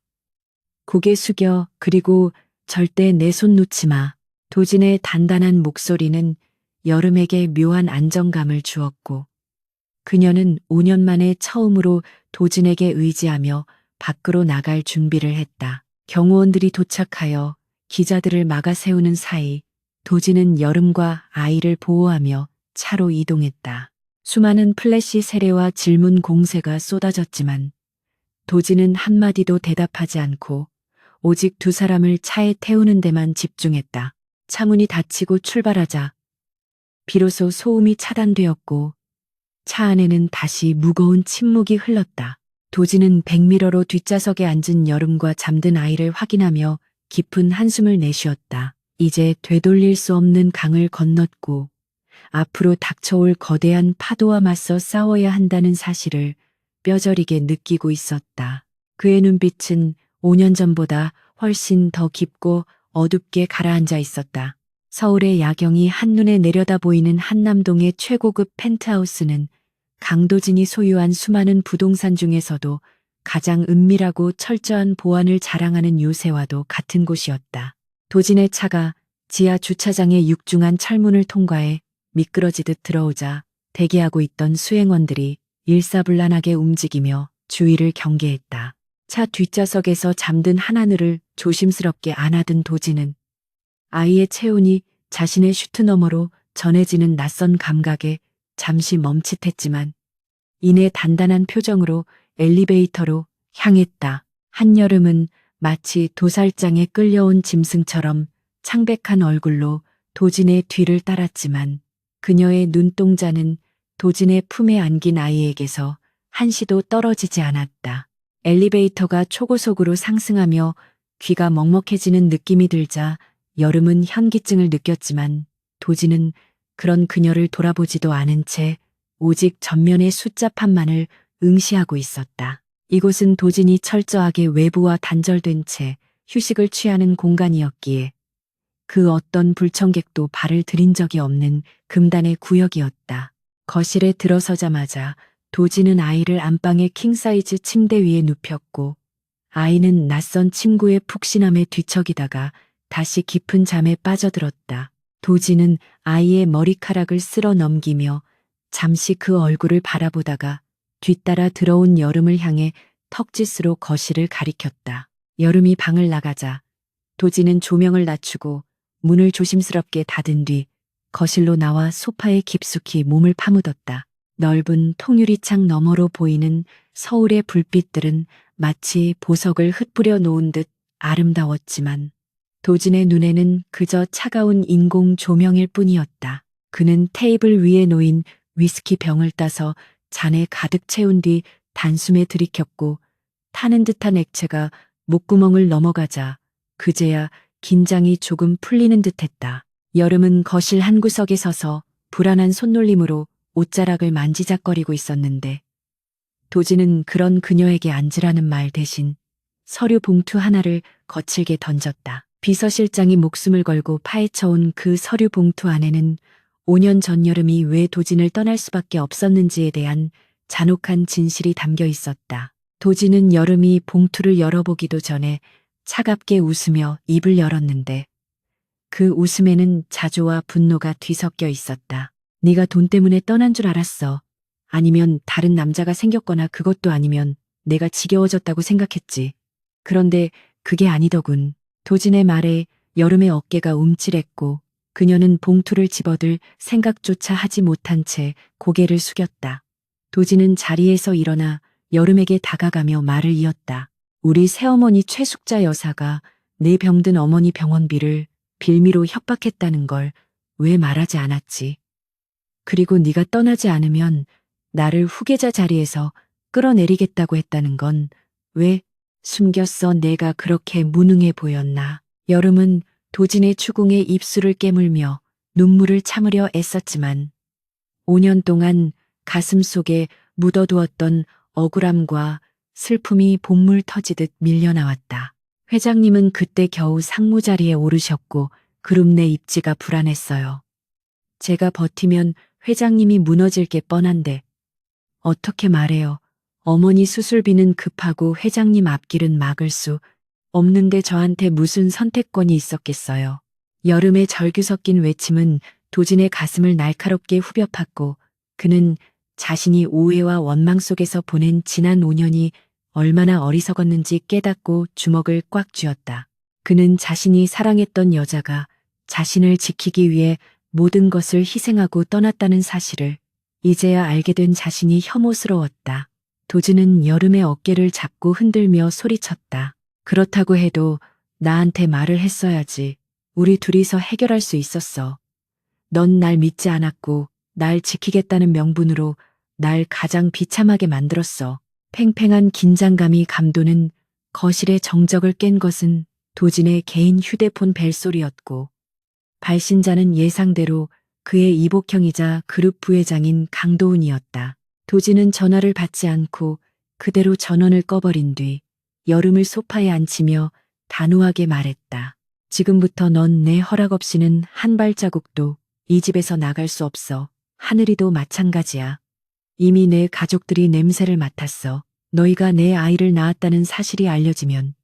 고개 숙여 그리고 절대 내 손 놓지 마. 도진의 단단한 목소리는 여름에게 묘한 안정감을 주었고 그녀는 5년 만에 처음으로 도진에게 의지하며 밖으로 나갈 준비를 했다. 경호원들이 도착하여 기자들을 막아 세우는 사이 도진은 여름과 아이를 보호하며 차로 이동했다. 수많은 플래시 세례와 질문 공세가 쏟아졌지만 도진은 한마디도 대답하지 않고 오직 두 사람을 차에 태우는 데만 집중했다. 차 문이 닫히고 출발하자 비로소 소음이 차단되었고 차 안에는 다시 무거운 침묵이 흘렀다. 도진은 백미러로 뒷좌석에 앉은 여름과 잠든 아이를 확인하며 깊은 한숨을 내쉬었다. 이제 되돌릴 수 없는 강을 건넜고 앞으로 닥쳐올 거대한 파도와 맞서 싸워야 한다는 사실을 뼈저리게 느끼고 있었다. 그의 눈빛은 5년 전보다 훨씬 더 깊고 어둡게 가라앉아 있었다. 서울의 야경이 한눈에 내려다 보이는 한남동의 최고급 펜트하우스는 강도진이 소유한 수많은 부동산 중에서도 가장 은밀하고 철저한 보안을 자랑하는 요새와도 같은 곳이었다. 도진의 차가 지하 주차장의 육중한 철문을 통과해 미끄러지듯 들어오자 대기하고 있던 수행원들이 일사불란하게 움직이며 주위를 경계했다. 차 뒷좌석에서 잠든 한하늘을 조심스럽게 안아든 도진은 아이의 체온이 자신의 슈트 너머로 전해지는 낯선 감각에 잠시 멈칫했지만 이내 단단한 표정으로 엘리베이터로 향했다. 한여름은 마치 도살장에 끌려온 짐승처럼 창백한 얼굴로 도진의 뒤를 따랐지만 그녀의 눈동자는 도진의 품에 안긴 아이에게서 한시도 떨어지지 않았다. 엘리베이터가 초고속으로 상승하며 귀가 먹먹해지는 느낌이 들자 여름은 현기증을 느꼈지만 도진은 그런 그녀를 돌아보지도 않은 채 오직 전면의 숫자판만을 응시하고 있었다. 이곳은 도진이 철저하게 외부와 단절된 채 휴식을 취하는 공간이었기에 그 어떤 불청객도 발을 들인 적이 없는 금단의 구역이었다. 거실에 들어서자마자 도진은 아이를 안방의 킹사이즈 침대 위에 눕혔고 아이는 낯선 친구의 푹신함에 뒤척이다가 다시 깊은 잠에 빠져들었다. 도진은 아이의 머리카락을 쓸어 넘기며 잠시 그 얼굴을 바라보다가 뒤따라 들어온 여름을 향해 턱짓으로 거실을 가리켰다. 여름이 방을 나가자 도지는 조명을 낮추고 문을 조심스럽게 닫은 뒤 거실로 나와 소파에 깊숙이 몸을 파묻었다. 넓은 통유리창 너머로 보이는 서울의 불빛들은 마치 보석을 흩뿌려 놓은 듯 아름다웠지만 도진의 눈에는 그저 차가운 인공 조명일 뿐이었다. 그는 테이블 위에 놓인 위스키 병을 따서 잔에 가득 채운 뒤 단숨에 들이켰고 타는 듯한 액체가 목구멍을 넘어가자 그제야 긴장이 조금 풀리는 듯했다. 여름은 거실 한 구석에 서서 불안한 손놀림으로 옷자락을 만지작거리고 있었는데 도지는 그런 그녀에게 앉으라는 말 대신 서류 봉투 하나를 거칠게 던졌다. 비서실장이 목숨을 걸고 파헤쳐온 그 서류 봉투 안에는 5년 전 여름이 왜 도진을 떠날 수밖에 없었는지에 대한 잔혹한 진실이 담겨 있었다. 도진은 여름이 봉투를 열어보기도 전에 차갑게 웃으며 입을 열었는데 그 웃음에는 자조와 분노가 뒤섞여 있었다. 네가 돈 때문에 떠난 줄 알았어. 아니면 다른 남자가 생겼거나 그것도 아니면 내가 지겨워졌다고 생각했지. 그런데 그게 아니더군. 도진의 말에 여름의 어깨가 움찔했고 그녀는 봉투를 집어들 생각조차 하지 못한 채 고개를 숙였다. 도진은 자리에서 일어나 여름에게 다가가며 말을 이었다. 우리 새어머니 최숙자 여사가 내 병든 어머니 병원비를 빌미로 협박했다는 걸 왜 말하지 않았지? 그리고 네가 떠나지 않으면 나를 후계자 자리에서 끌어내리겠다고 했다는 건 왜 숨겼어? 내가 그렇게 무능해 보였나? 여름은 도진의 추궁에 입술을 깨물며 눈물을 참으려 애썼지만 5년 동안 가슴 속에 묻어두었던 억울함과 슬픔이 본물 터지듯 밀려나왔다. 회장님은 그때 겨우 상무 자리에 오르셨고 그룹 내 입지가 불안했어요. 제가 버티면 회장님이 무너질 게 뻔한데 어떻게 말해요. 어머니 수술비는 급하고 회장님 앞길은 막을 수 없는데 저한테 무슨 선택권이 있었겠어요. 여름의 절규 섞인 외침은 도진의 가슴을 날카롭게 후벼 팠고 그는 자신이 오해와 원망 속에서 보낸 지난 5년이 얼마나 어리석었는지 깨닫고 주먹을 꽉 쥐었다. 그는 자신이 사랑했던 여자가 자신을 지키기 위해 모든 것을 희생하고 떠났다는 사실을 이제야 알게 된 자신이 혐오스러웠다. 도진은 여름의 어깨를 잡고 흔들며 소리쳤다. 그렇다고 해도 나한테 말을 했어야지. 우리 둘이서 해결할 수 있었어. 넌 날 믿지 않았고 날 지키겠다는 명분으로 날 가장 비참하게 만들었어. 팽팽한 긴장감이 감도는 거실의 정적을 깬 것은 도진의 개인 휴대폰 벨소리였고 발신자는 예상대로 그의 이복형이자 그룹 부회장인 강도훈이었다. 도진은 전화를 받지 않고 그대로 전원을 꺼버린 뒤 여름을 소파에 앉히며 단호하게 말했다. 지금부터 넌 내 허락 없이는 한 발자국도 이 집에서 나갈 수 없어. 하늘이도 마찬가지야. 이미 내 가족들이 냄새를 맡았어. 너희가 내 아이를 낳았다는 사실이 알려지면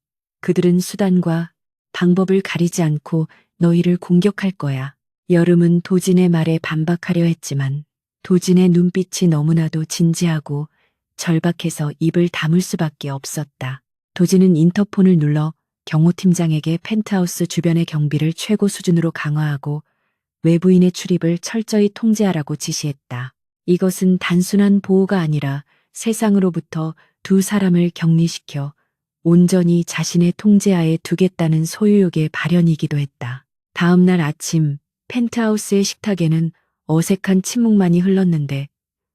그들은 수단과 방법을 가리지 않고 너희를 공격할 거야. 여름은 도진의 말에 반박하려 했지만 도진의 눈빛이 너무나도 진지하고 절박해서 입을 다물 수밖에 없었다. 도진은 인터폰을 눌러 경호팀장에게 펜트하우스 주변의 경비를 최고 수준으로 강화하고 외부인의 출입을 철저히 통제하라고 지시했다. 이것은 단순한 보호가 아니라 세상으로부터 두 사람을 격리시켜 온전히 자신의 통제하에 두겠다는 소유욕의 발현이기도 했다. 다음 날 아침 펜트하우스의 식탁에는 어색한 침묵만이 흘렀는데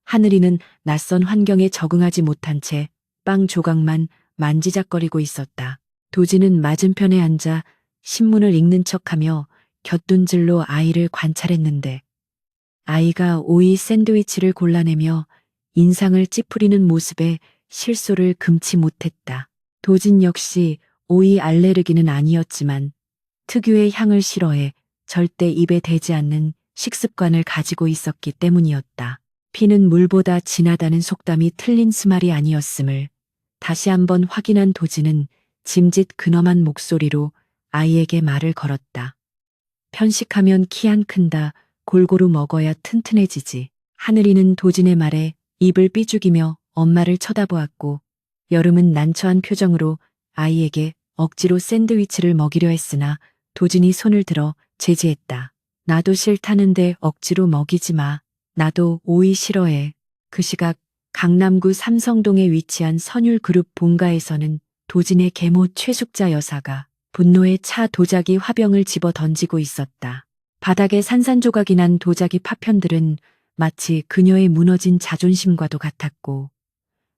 하늘이는 낯선 환경에 적응하지 못한 채 빵 조각만 만지작거리고 있었다. 도진은 맞은편에 앉아 신문을 읽는 척하며 곁눈질로 아이를 관찰했는데 아이가 오이 샌드위치를 골라내며 인상을 찌푸리는 모습에 실소를 금치 못했다. 도진 역시 오이 알레르기는 아니었지만 특유의 향을 싫어해 절대 입에 대지 않는 식습관을 가지고 있었기 때문이었다. 피는 물보다 진하다는 속담이 틀린 스말이 아니었음을 다시 한번 확인한 도진은 짐짓 근엄한 목소리로 아이에게 말을 걸었다. 편식하면 키 안 큰다. 골고루 먹어야 튼튼해지지. 하늘이는 도진의 말에 입을 삐죽이며 엄마를 쳐다보았고 여름은 난처한 표정으로 아이에게 억지로 샌드위치를 먹이려 했으나 도진이 손을 들어 제지했다. 나도 싫다는데 억지로 먹이지 마. 나도 오이 싫어해. 그 시각 강남구 삼성동에 위치한 선율그룹 본가에서는 도진의 계모 최숙자 여사가 분노에 차 도자기 화병을 집어 던지고 있었다. 바닥에 산산조각이 난 도자기 파편들은 마치 그녀의 무너진 자존심과도 같았고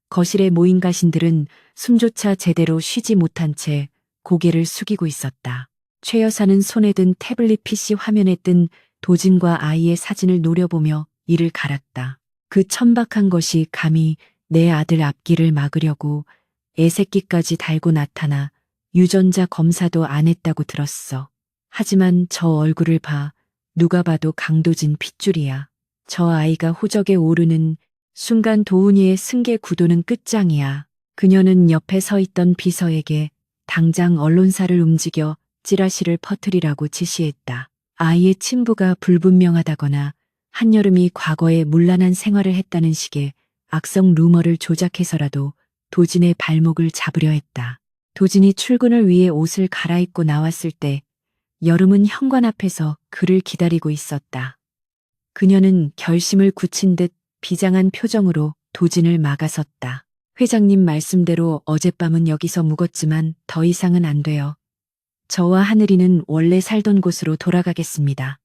거실에 모인 가신들은 숨조차 제대로 쉬지 못한 채 고개를 숙이고 있었다. 최 여사는 손에 든 태블릿 PC 화면에 뜬 도진과 아이의 사진을 노려보며 이를 갈았다. 그 천박한 것이 감히 내 아들 앞길을 막으려고 애새끼까지 달고 나타나 유전자 검사도 안 했다고 들었어. 하지만 저 얼굴을 봐. 누가 봐도 강도진 핏줄이야. 저 아이가 호적에 오르는 순간 도훈이의 승계 구도는 끝장이야. 그녀는 옆에 서 있던 비서에게 당장 언론사를 움직여 찌라시를 퍼뜨리라고 지시했다. 아이의 친부가 불분명하다거나 한여름이 과거에 문란한 생활을 했다는 식의 악성 루머를 조작해서라도 도진의 발목을 잡으려 했다. 도진이 출근을 위해 옷을 갈아입고 나왔을 때 여름은 현관 앞에서 그를 기다리고 있었다. 그녀는 결심을 굳힌 듯 비장한 표정으로 도진을 막아섰다. 회장님 말씀대로 어젯밤은 여기서 묵었지만 더 이상은 안 돼요. 저와 하늘이는 원래 살던 곳으로 돌아가겠습니다.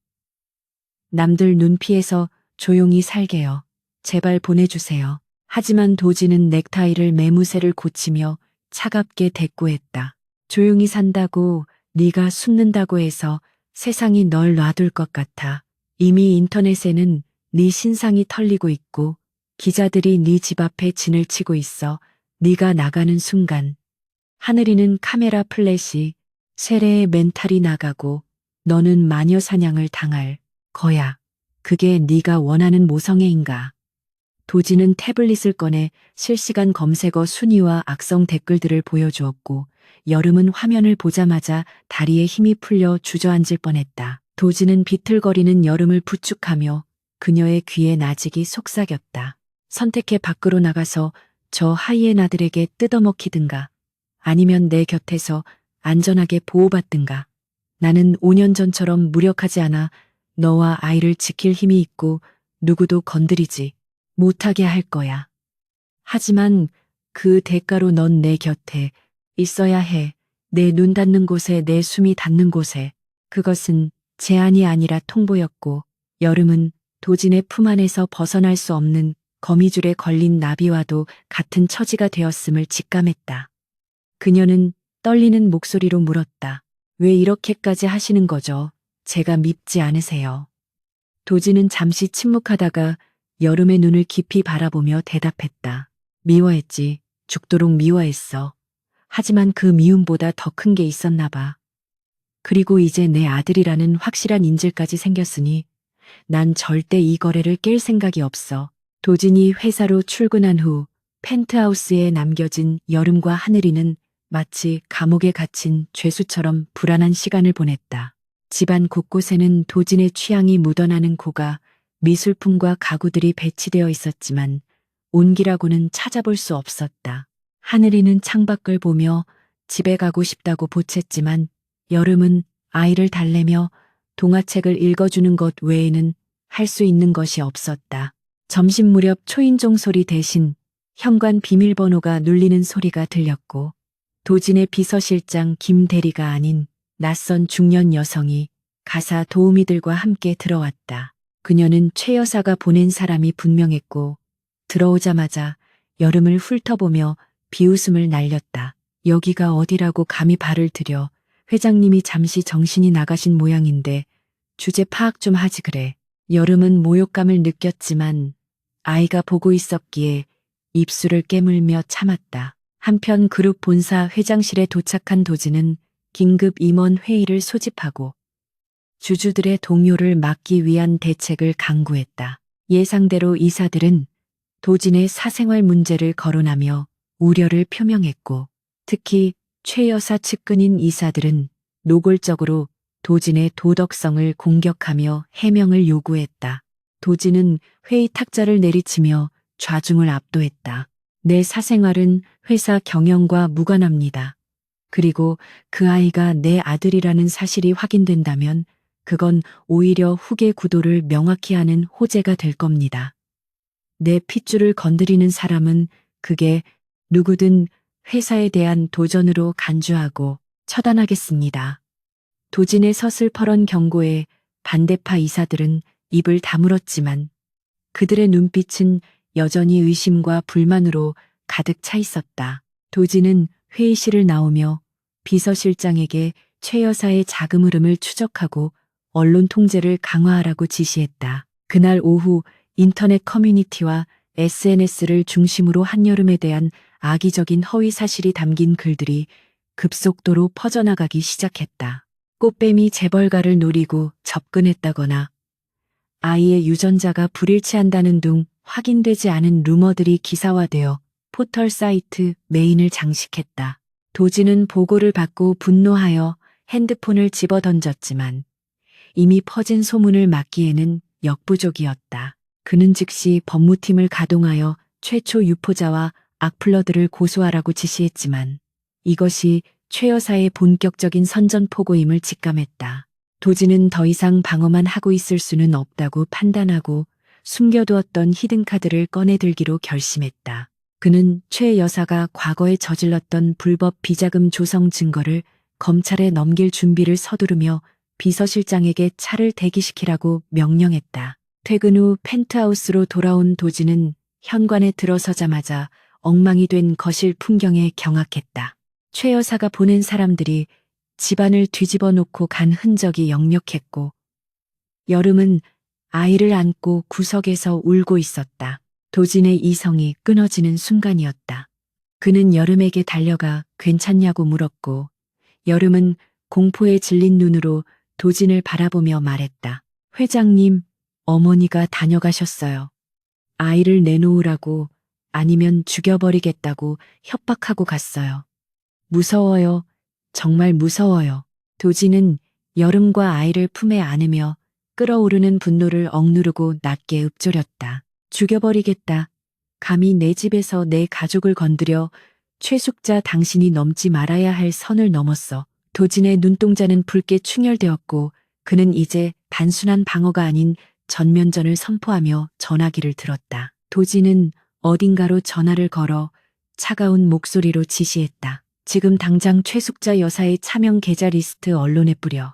남들 눈 피해서 조용히 살게요. 제발 보내주세요. 하지만 도진은 넥타이를 매무새를 고치며 차갑게 대꾸했다. 조용히 산다고 네가 숨는다고 해서 세상이 널 놔둘 것 같아. 이미 인터넷에는 네 신상이 털리고 있고 기자들이 네 집 앞에 진을 치고 있어. 네가 나가는 순간 하늘이는 카메라 플래시 세례의 멘탈이 나가고 너는 마녀 사냥을 당할 거야. 그게 네가 원하는 모성애인가? 도진은 태블릿을 꺼내 실시간 검색어 순위와 악성 댓글들을 보여주었고 여름은 화면을 보자마자 다리에 힘이 풀려 주저앉을 뻔했다. 도진은 비틀거리는 여름을 부축하며 그녀의 귀에 나직이 속삭였다. 선택해 밖으로 나가서 저 하이에나들에게 뜯어먹히든가 아니면 내 곁에서 안전하게 보호받든가. 나는 5년 전처럼 무력하지 않아. 너와 아이를 지킬 힘이 있고 누구도 건드리지 못하게 할 거야. 하지만 그 대가로 넌 내 곁에 있어야 해. 내 눈 닿는 곳에 내 숨이 닿는 곳에. 그것은 제안이 아니라 통보였고 여름은 도진의 품 안에서 벗어날 수 없는 거미줄에 걸린 나비와도 같은 처지가 되었음을 직감했다. 그녀는 떨리는 목소리로 물었다. 왜 이렇게까지 하시는 거죠? 제가 밉지 않으세요? 도진은 잠시 침묵하다가 여름의 눈을 깊이 바라보며 대답했다. 미워했지. 죽도록 미워했어. 하지만 그 미움보다 더 큰 게 있었나 봐. 그리고 이제 내 아들이라는 확실한 인질까지 생겼으니 난 절대 이 거래를 깰 생각이 없어. 도진이 회사로 출근한 후 펜트하우스에 남겨진 여름과 하늘이는 마치 감옥에 갇힌 죄수처럼 불안한 시간을 보냈다. 집안 곳곳에는 도진의 취향이 묻어나는 고가 미술품과 가구들이 배치되어 있었지만 온기라고는 찾아볼 수 없었다. 하늘이는 창밖을 보며 집에 가고 싶다고 보챘지만 여름은 아이를 달래며 동화책을 읽어주는 것 외에는 할 수 있는 것이 없었다. 점심 무렵 초인종 소리 대신 현관 비밀번호가 눌리는 소리가 들렸고 도진의 비서실장 김 대리가 아닌 낯선 중년 여성이 가사 도우미들과 함께 들어왔다. 그녀는 최 여사가 보낸 사람이 분명했고 들어오자마자 여름을 훑어보며 비웃음을 날렸다. 여기가 어디라고 감히 발을 들여. 회장님이 잠시 정신이 나가신 모양인데 주제 파악 좀 하지 그래. 여름은 모욕감을 느꼈지만 아이가 보고 있었기에 입술을 깨물며 참았다. 한편 그룹 본사 회장실에 도착한 도진은 긴급 임원 회의를 소집하고 주주들의 동요를 막기 위한 대책을 강구했다. 예상대로 이사들은 도진의 사생활 문제를 거론하며 우려를 표명했고 특히 최 여사 측근인 이사들은 노골적으로 도진의 도덕성을 공격하며 해명을 요구했다. 도진은 회의 탁자를 내리치며 좌중을 압도했다. 내 사생활은 회사 경영과 무관합니다. 그리고 그 아이가 내 아들이라는 사실이 확인된다면 그건 오히려 후계 구도를 명확히 하는 호재가 될 겁니다. 내 핏줄을 건드리는 사람은 그게 누구든 회사에 대한 도전으로 간주하고 처단하겠습니다. 도진의 서슬퍼런 경고에 반대파 이사들은 입을 다물었지만 그들의 눈빛은 여전히 의심과 불만으로 가득 차 있었다. 도진은 회의실을 나오며 비서실장에게 최 여사의 자금 흐름을 추적하고 언론 통제를 강화하라고 지시했다. 그날 오후 인터넷 커뮤니티와 SNS를 중심으로 한여름에 대한 악의적인 허위 사실이 담긴 글들이 급속도로 퍼져나가기 시작했다. 꽃뱀이 재벌가를 노리고 접근했다거나 아이의 유전자가 불일치한다는 등 확인되지 않은 루머들이 기사화되어 포털 사이트 메인을 장식했다. 도진은 보고를 받고 분노하여 핸드폰을 집어던졌지만 이미 퍼진 소문을 막기에는 역부족이었다. 그는 즉시 법무팀을 가동하여 최초 유포자와 악플러들을 고소하라고 지시했지만 이것이 최 여사의 본격적인 선전포고임을 직감했다. 도진은 더 이상 방어만 하고 있을 수는 없다고 판단하고 숨겨두었던 히든카드를 꺼내들기로 결심했다. 그는 최 여사가 과거에 저질렀던 불법 비자금 조성 증거를 검찰에 넘길 준비를 서두르며 비서실장에게 차를 대기시키라고 명령했다. 퇴근 후 펜트하우스로 돌아온 도진은 현관에 들어서자마자 엉망이 된 거실 풍경에 경악했다. 최 여사가 보낸 사람들이 집안을 뒤집어 놓고 간 흔적이 역력했고 여름은 아이를 안고 구석에서 울고 있었다. 도진의 이성이 끊어지는 순간이었다. 그는 여름에게 달려가 괜찮냐고 물었고 여름은 공포에 질린 눈으로 도진을 바라보며 말했다. 회장님, 어머니가 다녀가셨어요. 아이를 내놓으라고 아니면 죽여버리겠다고 협박하고 갔어요. 무서워요. 정말 무서워요. 도진은 여름과 아이를 품에 안으며 끓어오르는 분노를 억누르고 낮게 읊조렸다. 죽여버리겠다. 감히 내 집에서 내 가족을 건드려 최숙자 당신이 넘지 말아야 할 선을 넘었어. 도진의 눈동자는 붉게 충혈되었고 그는 이제 단순한 방어가 아닌 전면전을 선포하며 전화기를 들었다. 도진은 어딘가로 전화를 걸어 차가운 목소리로 지시했다. 지금 당장 최숙자 여사의 차명 계좌 리스트 언론에 뿌려.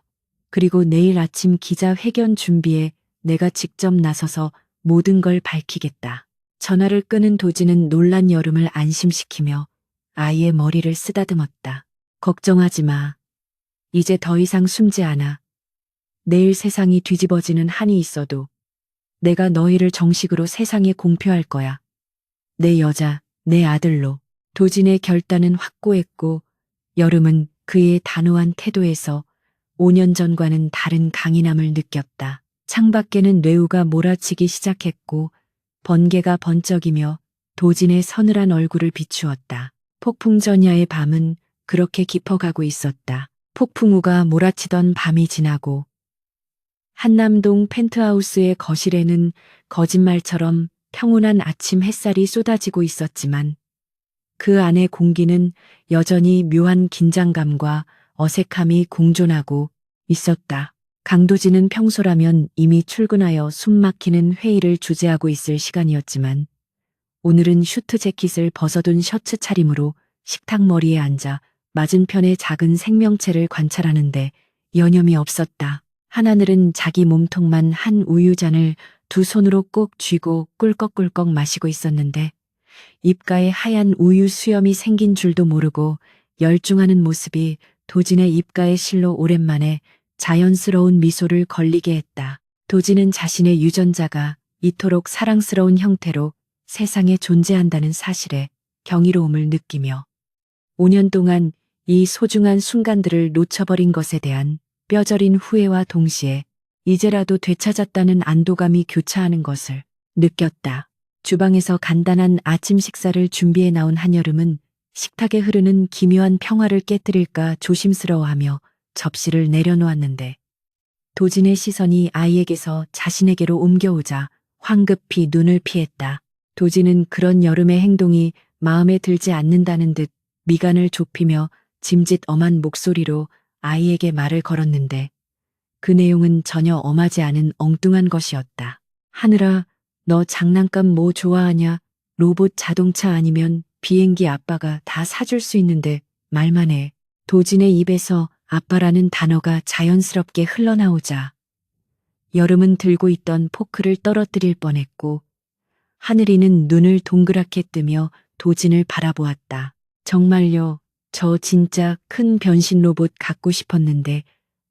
그리고 내일 아침 기자회견 준비에 내가 직접 나서서 모든 걸 밝히겠다. 전화를 끄는 도진은 놀란 여름을 안심시키며 아이의 머리를 쓰다듬었다. 걱정하지 마. 이제 더 이상 숨지 않아. 내일 세상이 뒤집어지는 한이 있어도 내가 너희를 정식으로 세상에 공표할 거야. 내 여자, 내 아들로. 도진의 결단은 확고했고 여름은 그의 단호한 태도에서 5년 전과는 다른 강인함을 느꼈다. 창밖에는 뇌우가 몰아치기 시작했고 번개가 번쩍이며 도진의 서늘한 얼굴을 비추었다. 폭풍 전야의 밤은 그렇게 깊어가고 있었다. 폭풍우가 몰아치던 밤이 지나고 한남동 펜트하우스의 거실에는 거짓말처럼 평온한 아침 햇살이 쏟아지고 있었지만 그 안의 공기는 여전히 묘한 긴장감과 어색함이 공존하고 있었다. 강도진은 평소라면 이미 출근하여 숨막히는 회의를 주재하고 있을 시간이었지만 오늘은 슈트 재킷을 벗어둔 셔츠 차림으로 식탁 머리에 앉아 맞은편의 작은 생명체를 관찰하는데 여념이 없었다. 한하늘은 자기 몸통만 한 우유잔을 두 손으로 꼭 쥐고 꿀꺽꿀꺽 마시고 있었는데 입가에 하얀 우유 수염이 생긴 줄도 모르고 열중하는 모습이 도진의 입가에 실로 오랜만에 자연스러운 미소를 걸리게 했다. 도진은 자신의 유전자가 이토록 사랑스러운 형태로 세상에 존재한다는 사실에 경이로움을 느끼며 5년 동안 이 소중한 순간들을 놓쳐버린 것에 대한 뼈저린 후회와 동시에 이제라도 되찾았다는 안도감이 교차하는 것을 느꼈다. 주방에서 간단한 아침 식사를 준비해 나온 한여름은 식탁에 흐르는 기묘한 평화를 깨뜨릴까 조심스러워하며 접시를 내려놓았는데 도진의 시선이 아이에게서 자신에게로 옮겨오자 황급히 눈을 피했다. 도지는 그런 여름의 행동이 마음에 들지 않는다는 듯 미간을 좁히며 짐짓 엄한 목소리로 아이에게 말을 걸었는데 그 내용은 전혀 엄하지 않은 엉뚱한 것이었다. 하늘아, 너 장난감 뭐 좋아하냐? 로봇 자동차 아니면 비행기 아빠가 다 사줄 수 있는데 말만 해. 도진의 입에서 아빠라는 단어가 자연스럽게 흘러나오자 여름은 들고 있던 포크를 떨어뜨릴 뻔했고 하늘이는 눈을 동그랗게 뜨며 도진을 바라보았다. 정말요, 저 진짜 큰 변신 로봇 갖고 싶었는데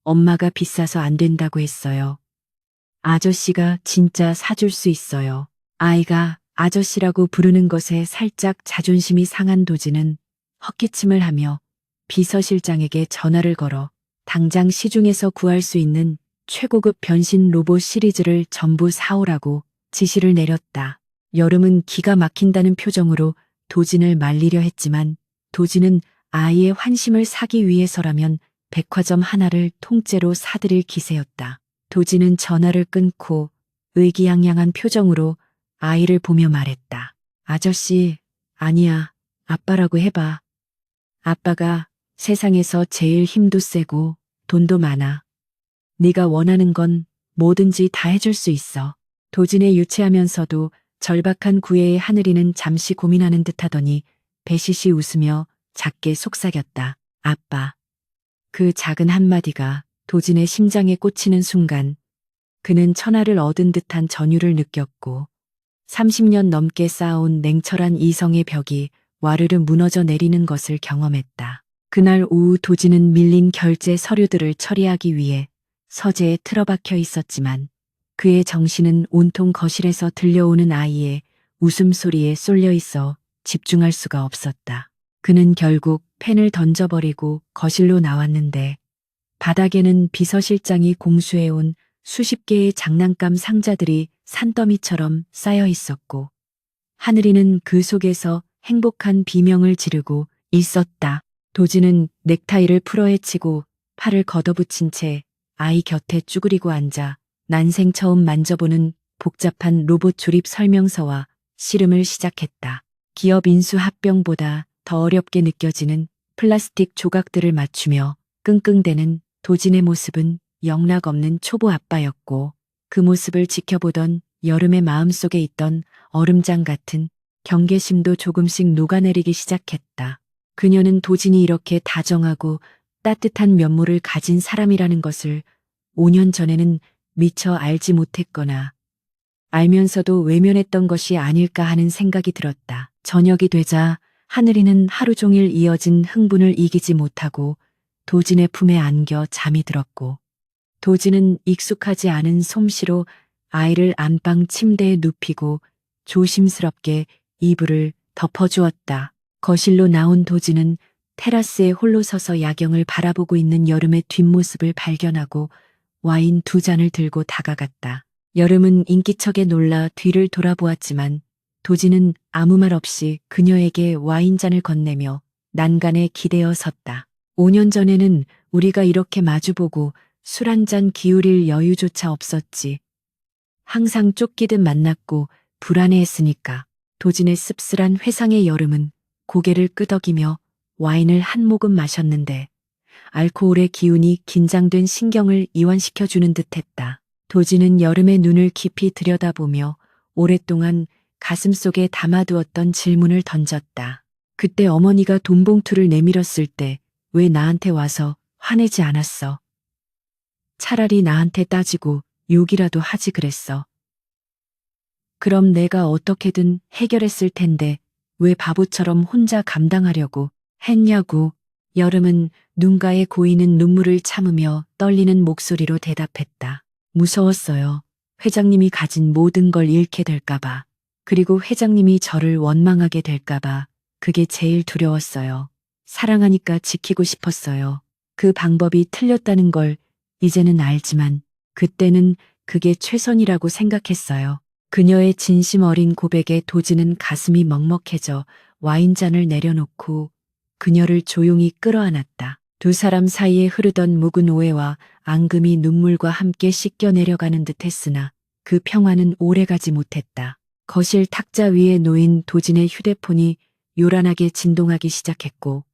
엄마가 비싸서 안 된다고 했어요. 아저씨가 진짜 사줄 수 있어요. 아이가 아저씨라고 부르는 것에 살짝 자존심이 상한 도진은 헛기침을 하며 비서실장에게 전화를 걸어 당장 시중에서 구할 수 있는 최고급 변신 로봇 시리즈를 전부 사오라고 지시를 내렸다. 여름은 기가 막힌다는 표정으로 도진을 말리려 했지만 도진은 아이의 환심을 사기 위해서라면 백화점 하나를 통째로 사들일 기세였다. 도진은 전화를 끊고 의기양양한 표정으로 아이를 보며 말했다. 아저씨, 아니야, 아빠라고 해봐. 아빠가 세상에서 제일 힘도 세고 돈도 많아. 네가 원하는 건 뭐든지 다 해줄 수 있어. 도진의 유치하면서도 절박한 구애에 하늘이는 잠시 고민하는 듯하더니 배시시 웃으며 작게 속삭였다. 아빠. 그 작은 한마디가 도진의 심장에 꽂히는 순간 그는 천하를 얻은 듯한 전율을 느꼈고 30년 넘게 쌓아온 냉철한 이성의 벽이 와르르 무너져 내리는 것을 경험했다. 그날 오후 도진은 밀린 결제 서류들을 처리하기 위해 서재에 틀어박혀 있었지만 그의 정신은 온통 거실에서 들려오는 아이의 웃음소리에 쏠려 있어 집중할 수가 없었다. 그는 결국 펜을 던져버리고 거실로 나왔는데 바닥에는 비서실장이 공수해온 수십 개의 장난감 상자들이 산더미처럼 쌓여 있었고 하늘이는 그 속에서 행복한 비명을 지르고 있었다. 도진은 넥타이를 풀어헤치고 팔을 걷어붙인 채 아이 곁에 쭈그리고 앉아 난생 처음 만져보는 복잡한 로봇 조립 설명서와 씨름을 시작했다. 기업 인수 합병보다 더 어렵게 느껴지는 플라스틱 조각들을 맞추며 끙끙대는 도진의 모습은 영락없는 초보 아빠였고 그 모습을 지켜보던 여름의 마음속에 있던 얼음장 같은 경계심도 조금씩 녹아내리기 시작했다. 그녀는 도진이 이렇게 다정하고 따뜻한 면모를 가진 사람이라는 것을 5년 전에는 미처 알지 못했거나 알면서도 외면했던 것이 아닐까 하는 생각이 들었다. 저녁이 되자 하늘이는 하루 종일 이어진 흥분을 이기지 못하고 도진의 품에 안겨 잠이 들었고 도진은 익숙하지 않은 솜씨로 아이를 안방 침대에 눕히고 조심스럽게 이불을 덮어주었다. 거실로 나온 도진은 테라스에 홀로 서서 야경을 바라보고 있는 여름의 뒷모습을 발견하고 와인 2잔을 들고 다가갔다. 여름은 인기척에 놀라 뒤를 돌아보았지만 도진은 아무 말 없이 그녀에게 와인잔을 건네며 난간에 기대어 섰다. 5년 전에는 우리가 이렇게 마주보고 술 한 잔 기울일 여유조차 없었지. 항상 쫓기듯 만났고 불안해했으니까. 도진의 씁쓸한 회상의 여름은 고개를 끄덕이며 와인을 한 모금 마셨는데 알코올의 기운이 긴장된 신경을 이완시켜주는 듯했다. 도진은 여름의 눈을 깊이 들여다보며 오랫동안 가슴속에 담아두었던 질문을 던졌다. 그때 어머니가 돈봉투를 내밀었을 때 왜 나한테 와서 화내지 않았어? 차라리 나한테 따지고 욕이라도 하지 그랬어. 그럼 내가 어떻게든 해결했을 텐데 왜 바보처럼 혼자 감당하려고 했냐고. 여름은 눈가에 고이는 눈물을 참으며 떨리는 목소리로 대답했다. 무서웠어요. 회장님이 가진 모든 걸 잃게 될까봐. 그리고 회장님이 저를 원망하게 될까봐. 그게 제일 두려웠어요. 사랑하니까 지키고 싶었어요. 그 방법이 틀렸다는 걸 이제는 알지만 그때는 그게 최선이라고 생각했어요. 그녀의 진심 어린 고백에 도진은 가슴이 먹먹해져 와인잔을 내려놓고 그녀를 조용히 끌어안았다. 두 사람 사이에 흐르던 묵은 오해와 앙금이 눈물과 함께 씻겨 내려가는 듯 했으나 그 평화는 오래가지 못했다. 거실 탁자 위에 놓인 도진의 휴대폰이 요란하게 진동하기 시작했고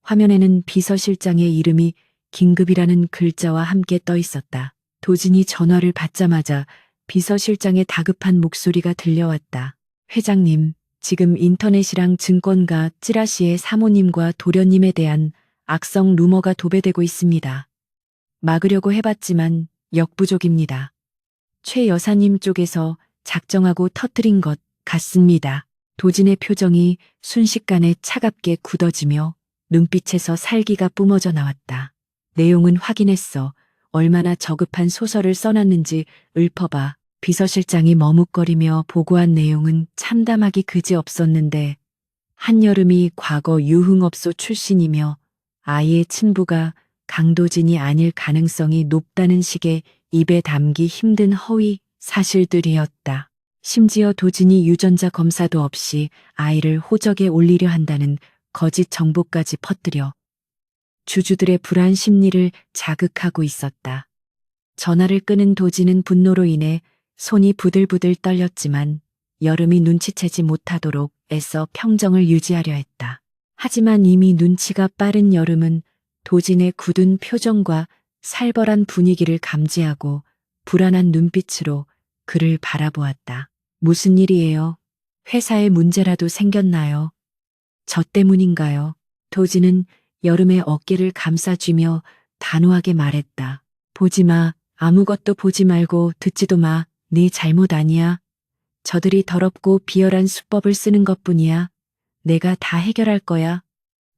화면에는 비서실장의 이름이 긴급이라는 글자와 함께 떠 있었다. 도진이 전화를 받자마자 비서실장의 다급한 목소리가 들려왔다. 회장님, 지금 인터넷이랑 증권가 찌라시의 사모님과 도련님에 대한 악성 루머가 도배되고 있습니다. 막으려고 해봤지만 역부족입니다. 최 여사님 쪽에서 작정하고 터뜨린 것 같습니다. 도진의 표정이 순식간에 차갑게 굳어지며 눈빛에서 살기가 뿜어져 나왔다. 내용은 확인했어. 얼마나 저급한 소설을 써놨는지 읊어봐. 비서실장이 머뭇거리며 보고한 내용은 참담하기 그지없었는데 한여름이 과거 유흥업소 출신이며 아이의 친부가 강도진이 아닐 가능성이 높다는 식의 입에 담기 힘든 허위 사실들이었다. 심지어 도진이 유전자 검사도 없이 아이를 호적에 올리려 한다는 거짓 정보까지 퍼뜨려 주주들의 불안 심리를 자극하고 있었다. 전화를 끄는 도진은 분노로 인해 손이 부들부들 떨렸지만 여름이 눈치채지 못하도록 애써 평정을 유지하려 했다. 하지만 이미 눈치가 빠른 여름은 도진의 굳은 표정과 살벌한 분위기를 감지하고 불안한 눈빛으로 그를 바라보았다. 무슨 일이에요? 회사에 문제라도 생겼나요? 저 때문인가요? 도진은 여름의 어깨를 감싸쥐며 단호하게 말했다. 보지 마. 아무것도 보지 말고 듣지도 마. 네 잘못 아니야. 저들이 더럽고 비열한 수법을 쓰는 것뿐이야. 내가 다 해결할 거야.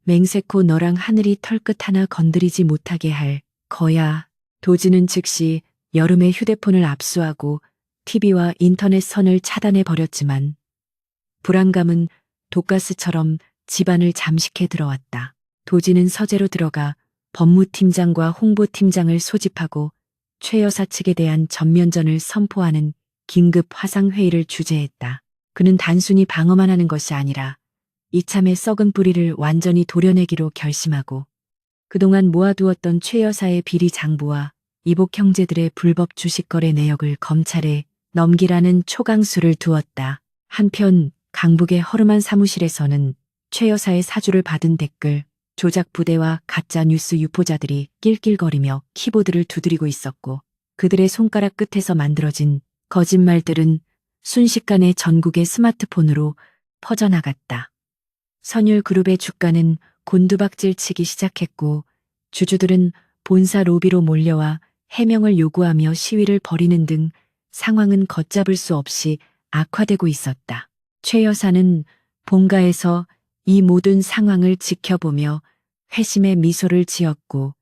맹세코 너랑 하늘이 털끝 하나 건드리지 못하게 할 거야. 도진은 즉시 여름의 휴대폰을 압수하고 TV와 인터넷 선을 차단해 버렸지만 불안감은 독가스처럼 집안을 잠식해 들어왔다. 도진은 서재로 들어가 법무팀장과 홍보팀장을 소집하고 최 여사 측에 대한 전면전을 선포하는 긴급 화상회의를 주재했다. 그는 단순히 방어만 하는 것이 아니라 이참에 썩은 뿌리를 완전히 도려내기로 결심하고 그동안 모아두었던 최 여사의 비리 장부와 이복 형제들의 불법 주식 거래 내역을 검찰에 넘기라는 초강수를 두었다. 한편 강북의 허름한 사무실에서는 최 여사의 사주를 받은 댓글 조작 부대와 가짜 뉴스 유포자들이 낄낄거리며 키보드를 두드리고 있었고 그들의 손가락 끝에서 만들어진 거짓말들은 순식간에 전국의 스마트폰으로 퍼져나갔다. 선율그룹의 주가는 곤두박질 치기 시작했고 주주들은 본사 로비로 몰려와 해명을 요구하며 시위를 벌이는 등 상황은 걷잡을 수 없이 악화되고 있었다. 최 여사는 본가에서 이 모든 상황을 지켜보며 회심의 미소를 지었고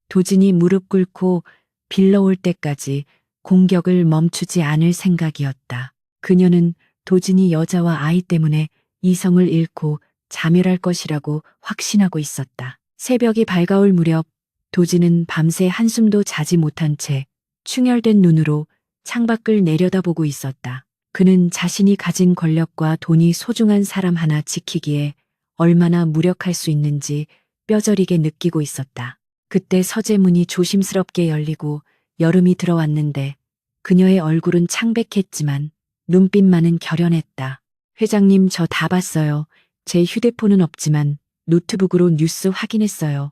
도진이 무릎 꿇고 빌러올 때까지 공격을 멈추지 않을 생각이었다. 그녀는 도진이 여자와 아이 때문에 이성을 잃고 자멸할 것이라고 확신하고 있었다. 새벽이 밝아올 무렵 도진은 밤새 한숨도 자지 못한 채 충혈된 눈으로 창밖을 내려다보고 있었다. 그는 자신이 가진 권력과 돈이 소중한 사람 하나 지키기에 얼마나 무력할 수 있는지 뼈저리게 느끼고 있었다. 그때 서재 문이 조심스럽게 열리고 여름이 들어왔는데 그녀의 얼굴은 창백했지만 눈빛만은 결연했다. 회장님, 저 다 봤어요. 제 휴대폰은 없지만 노트북으로 뉴스 확인했어요.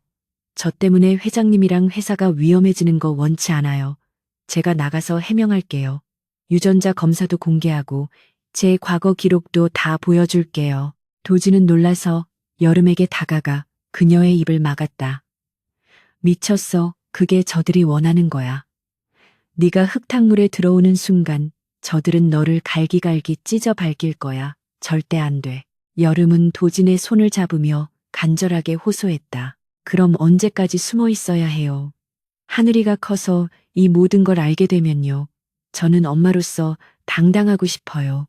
저 때문에 회장님이랑 회사가 위험해지는 거 원치 않아요. 제가 나가서 해명할게요. 유전자 검사도 공개하고 제 과거 기록도 다 보여줄게요. 도진은 놀라서 여름에게 다가가 그녀의 입을 막았다. 미쳤어. 그게 저들이 원하는 거야. 네가 흙탕물에 들어오는 순간 저들은 너를 갈기갈기 찢어 밝힐 거야. 절대 안 돼. 여름은 도진의 손을 잡으며 간절하게 호소했다. 그럼 언제까지 숨어 있어야 해요? 하늘이가 커서 이 모든 걸 알게 되면요. 저는 엄마로서 당당하고 싶어요.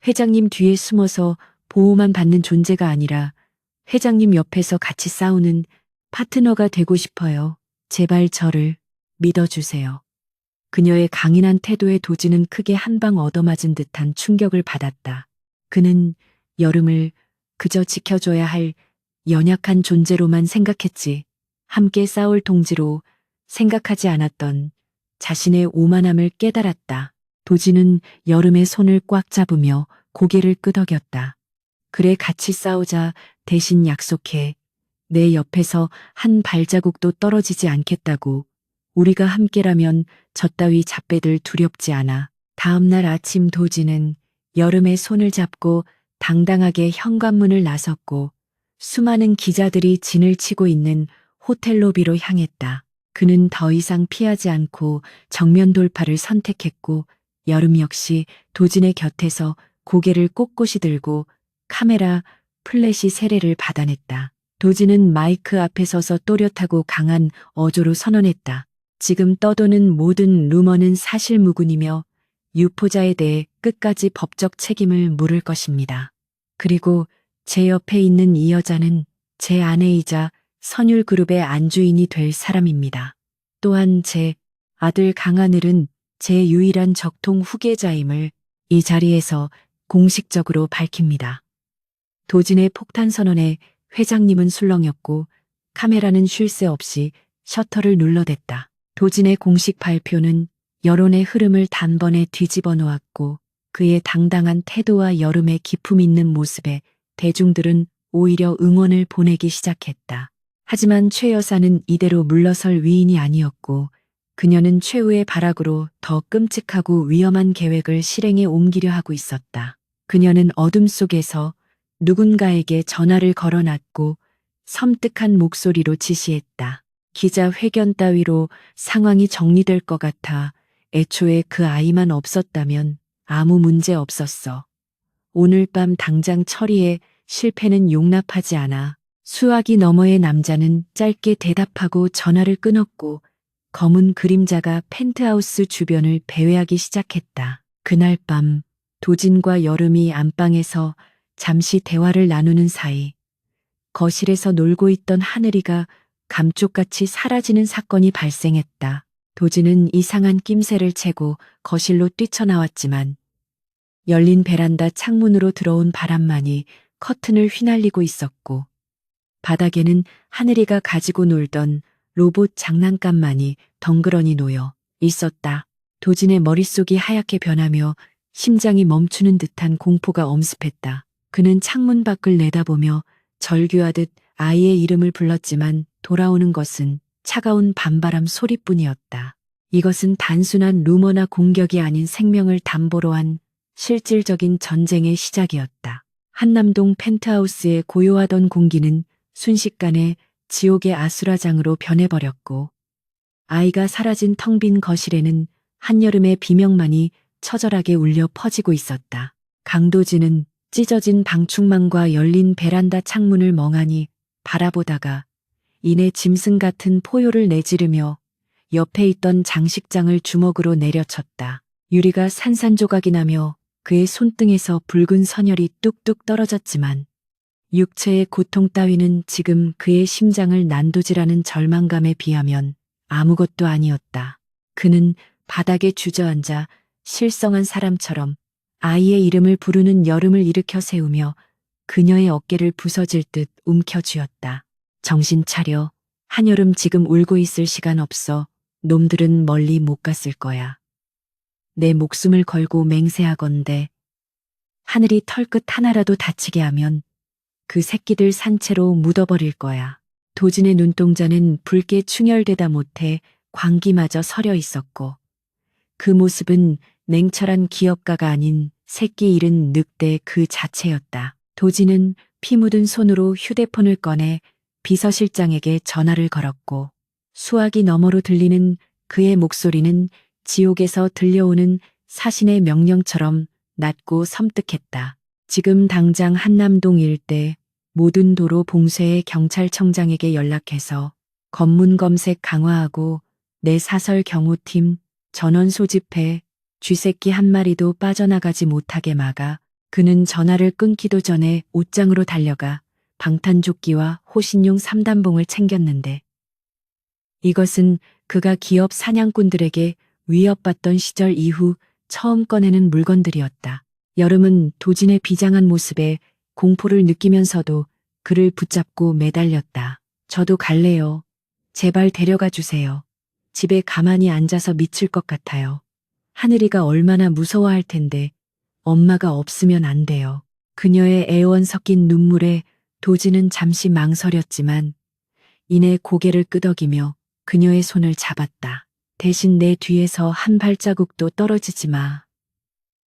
회장님 뒤에 숨어서 보호만 받는 존재가 아니라 회장님 옆에서 같이 싸우는 파트너가 되고 싶어요. 제발 저를 믿어주세요. 그녀의 강인한 태도에 도진은 크게 한 방 얻어맞은 듯한 충격을 받았다. 그는 여름을 그저 지켜줘야 할 연약한 존재로만 생각했지 함께 싸울 동지로 생각하지 않았던 자신의 오만함을 깨달았다. 도진은 여름의 손을 꽉 잡으며 고개를 끄덕였다. 그래, 같이 싸우자. 대신 약속해. 내 옆에서 한 발자국도 떨어지지 않겠다고. 우리가 함께라면 저 따위 잡배들 두렵지 않아. 다음 날 아침 도진은 여름의 손을 잡고 당당하게 현관문을 나섰고 수많은 기자들이 진을 치고 있는 호텔 로비로 향했다. 그는 더 이상 피하지 않고 정면 돌파를 선택했고 여름 역시 도진의 곁에서 고개를 꼿꼿이 들고 카메라, 플래시 세례를 받아냈다. 도진은 마이크 앞에 서서 또렷하고 강한 어조로 선언했다. 지금 떠도는 모든 루머는 사실무근이며 유포자에 대해 끝까지 법적 책임을 물을 것입니다. 그리고 제 옆에 있는 이 여자는 제 아내이자 선율그룹의 안주인이 될 사람입니다. 또한 제 아들 강하늘은 제 유일한 적통 후계자임을 이 자리에서 공식적으로 밝힙니다. 도진의 폭탄 선언에 회장님은 술렁였고 카메라는 쉴 새 없이 셔터를 눌러댔다. 도진의 공식 발표는 여론의 흐름을 단번에 뒤집어 놓았고 그의 당당한 태도와 여름의 기품 있는 모습에 대중들은 오히려 응원을 보내기 시작했다. 하지만 최 여사는 이대로 물러설 위인이 아니었고 그녀는 최후의 발악으로 더 끔찍하고 위험한 계획을 실행에 옮기려 하고 있었다. 그녀는 어둠 속에서 누군가에게 전화를 걸어놨고 섬뜩한 목소리로 지시했다. 기자회견 따위로 상황이 정리될 것 같아. 애초에 그 아이만 없었다면 아무 문제 없었어. 오늘 밤 당장 처리해. 실패는 용납하지 않아. 수화기 너머의 남자는 짧게 대답하고 전화를 끊었고 검은 그림자가 펜트하우스 주변을 배회하기 시작했다. 그날 밤 도진과 여름이 안방에서 잠시 대화를 나누는 사이 거실에서 놀고 있던 하늘이가 감쪽같이 사라지는 사건이 발생했다. 도진은 이상한 낌새를 채고 거실로 뛰쳐나왔지만 열린 베란다 창문으로 들어온 바람만이 커튼을 휘날리고 있었고 바닥에는 하늘이가 가지고 놀던 로봇 장난감만이 덩그러니 놓여 있었다. 도진의 머릿속이 하얗게 변하며 심장이 멈추는 듯한 공포가 엄습했다. 그는 창문 밖을 내다보며 절규하듯 아이의 이름을 불렀지만 돌아오는 것은 차가운 밤바람 소리뿐이었다. 이것은 단순한 루머나 공격이 아닌 생명을 담보로 한 실질적인 전쟁의 시작이었다. 한남동 펜트하우스의 고요하던 공기는 순식간에 지옥의 아수라장으로 변해버렸고 아이가 사라진 텅 빈 거실에는 한여름의 비명만이 처절하게 울려 퍼지고 있었다. 강도진은 찢어진 방충망과 열린 베란다 창문을 멍하니 바라보다가 이내 짐승 같은 포효를 내지르며 옆에 있던 장식장을 주먹으로 내려쳤다. 유리가 산산조각이 나며 그의 손등에서 붉은 선혈이 뚝뚝 떨어졌지만 육체의 고통 따위는 지금 그의 심장을 난도질하는 절망감에 비하면 아무것도 아니었다. 그는 바닥에 주저앉아 실성한 사람처럼 아이의 이름을 부르는 여름을 일으켜 세우며 그녀의 어깨를 부서질 듯 움켜쥐었다. 정신 차려. 한여름 지금 울고 있을 시간 없어. 놈들은 멀리 못 갔을 거야. 내 목숨을 걸고 맹세하건대 하늘이 털끝 하나라도 다치게 하면 그 새끼들 산채로 묻어버릴 거야. 도진의 눈동자는 붉게 충혈되다 못해 광기마저 서려 있었고 그 모습은 냉철한 기업가가 아닌 새끼 잃은 늑대 그 자체였다. 도진은 피 묻은 손으로 휴대폰을 꺼내 비서실장에게 전화를 걸었고 수화기 너머로 들리는 그의 목소리는 지옥에서 들려오는 사신의 명령처럼 낮고 섬뜩했다. 지금 당장 한남동 일대 모든 도로 봉쇄의 경찰청장에게 연락해서 검문 검색 강화하고 내 사설 경호팀 전원 소집해 쥐새끼 한 마리도 빠져나가지 못하게 막아. 그는 전화를 끊기도 전에 옷장으로 달려가 방탄조끼와 호신용 3단봉을 챙겼는데 이것은 그가 기업 사냥꾼들에게 위협받던 시절 이후 처음 꺼내는 물건들이었다. 여름은 도진의 비장한 모습에 공포를 느끼면서도 그를 붙잡고 매달렸다. 저도 갈래요. 제발 데려가 주세요. 집에 가만히 앉아서 미칠 것 같아요. 하늘이가 얼마나 무서워할 텐데 엄마가 없으면 안 돼요. 그녀의 애원 섞인 눈물에 도진은 잠시 망설였지만 이내 고개를 끄덕이며 그녀의 손을 잡았다. 대신 내 뒤에서 한 발자국도 떨어지지 마.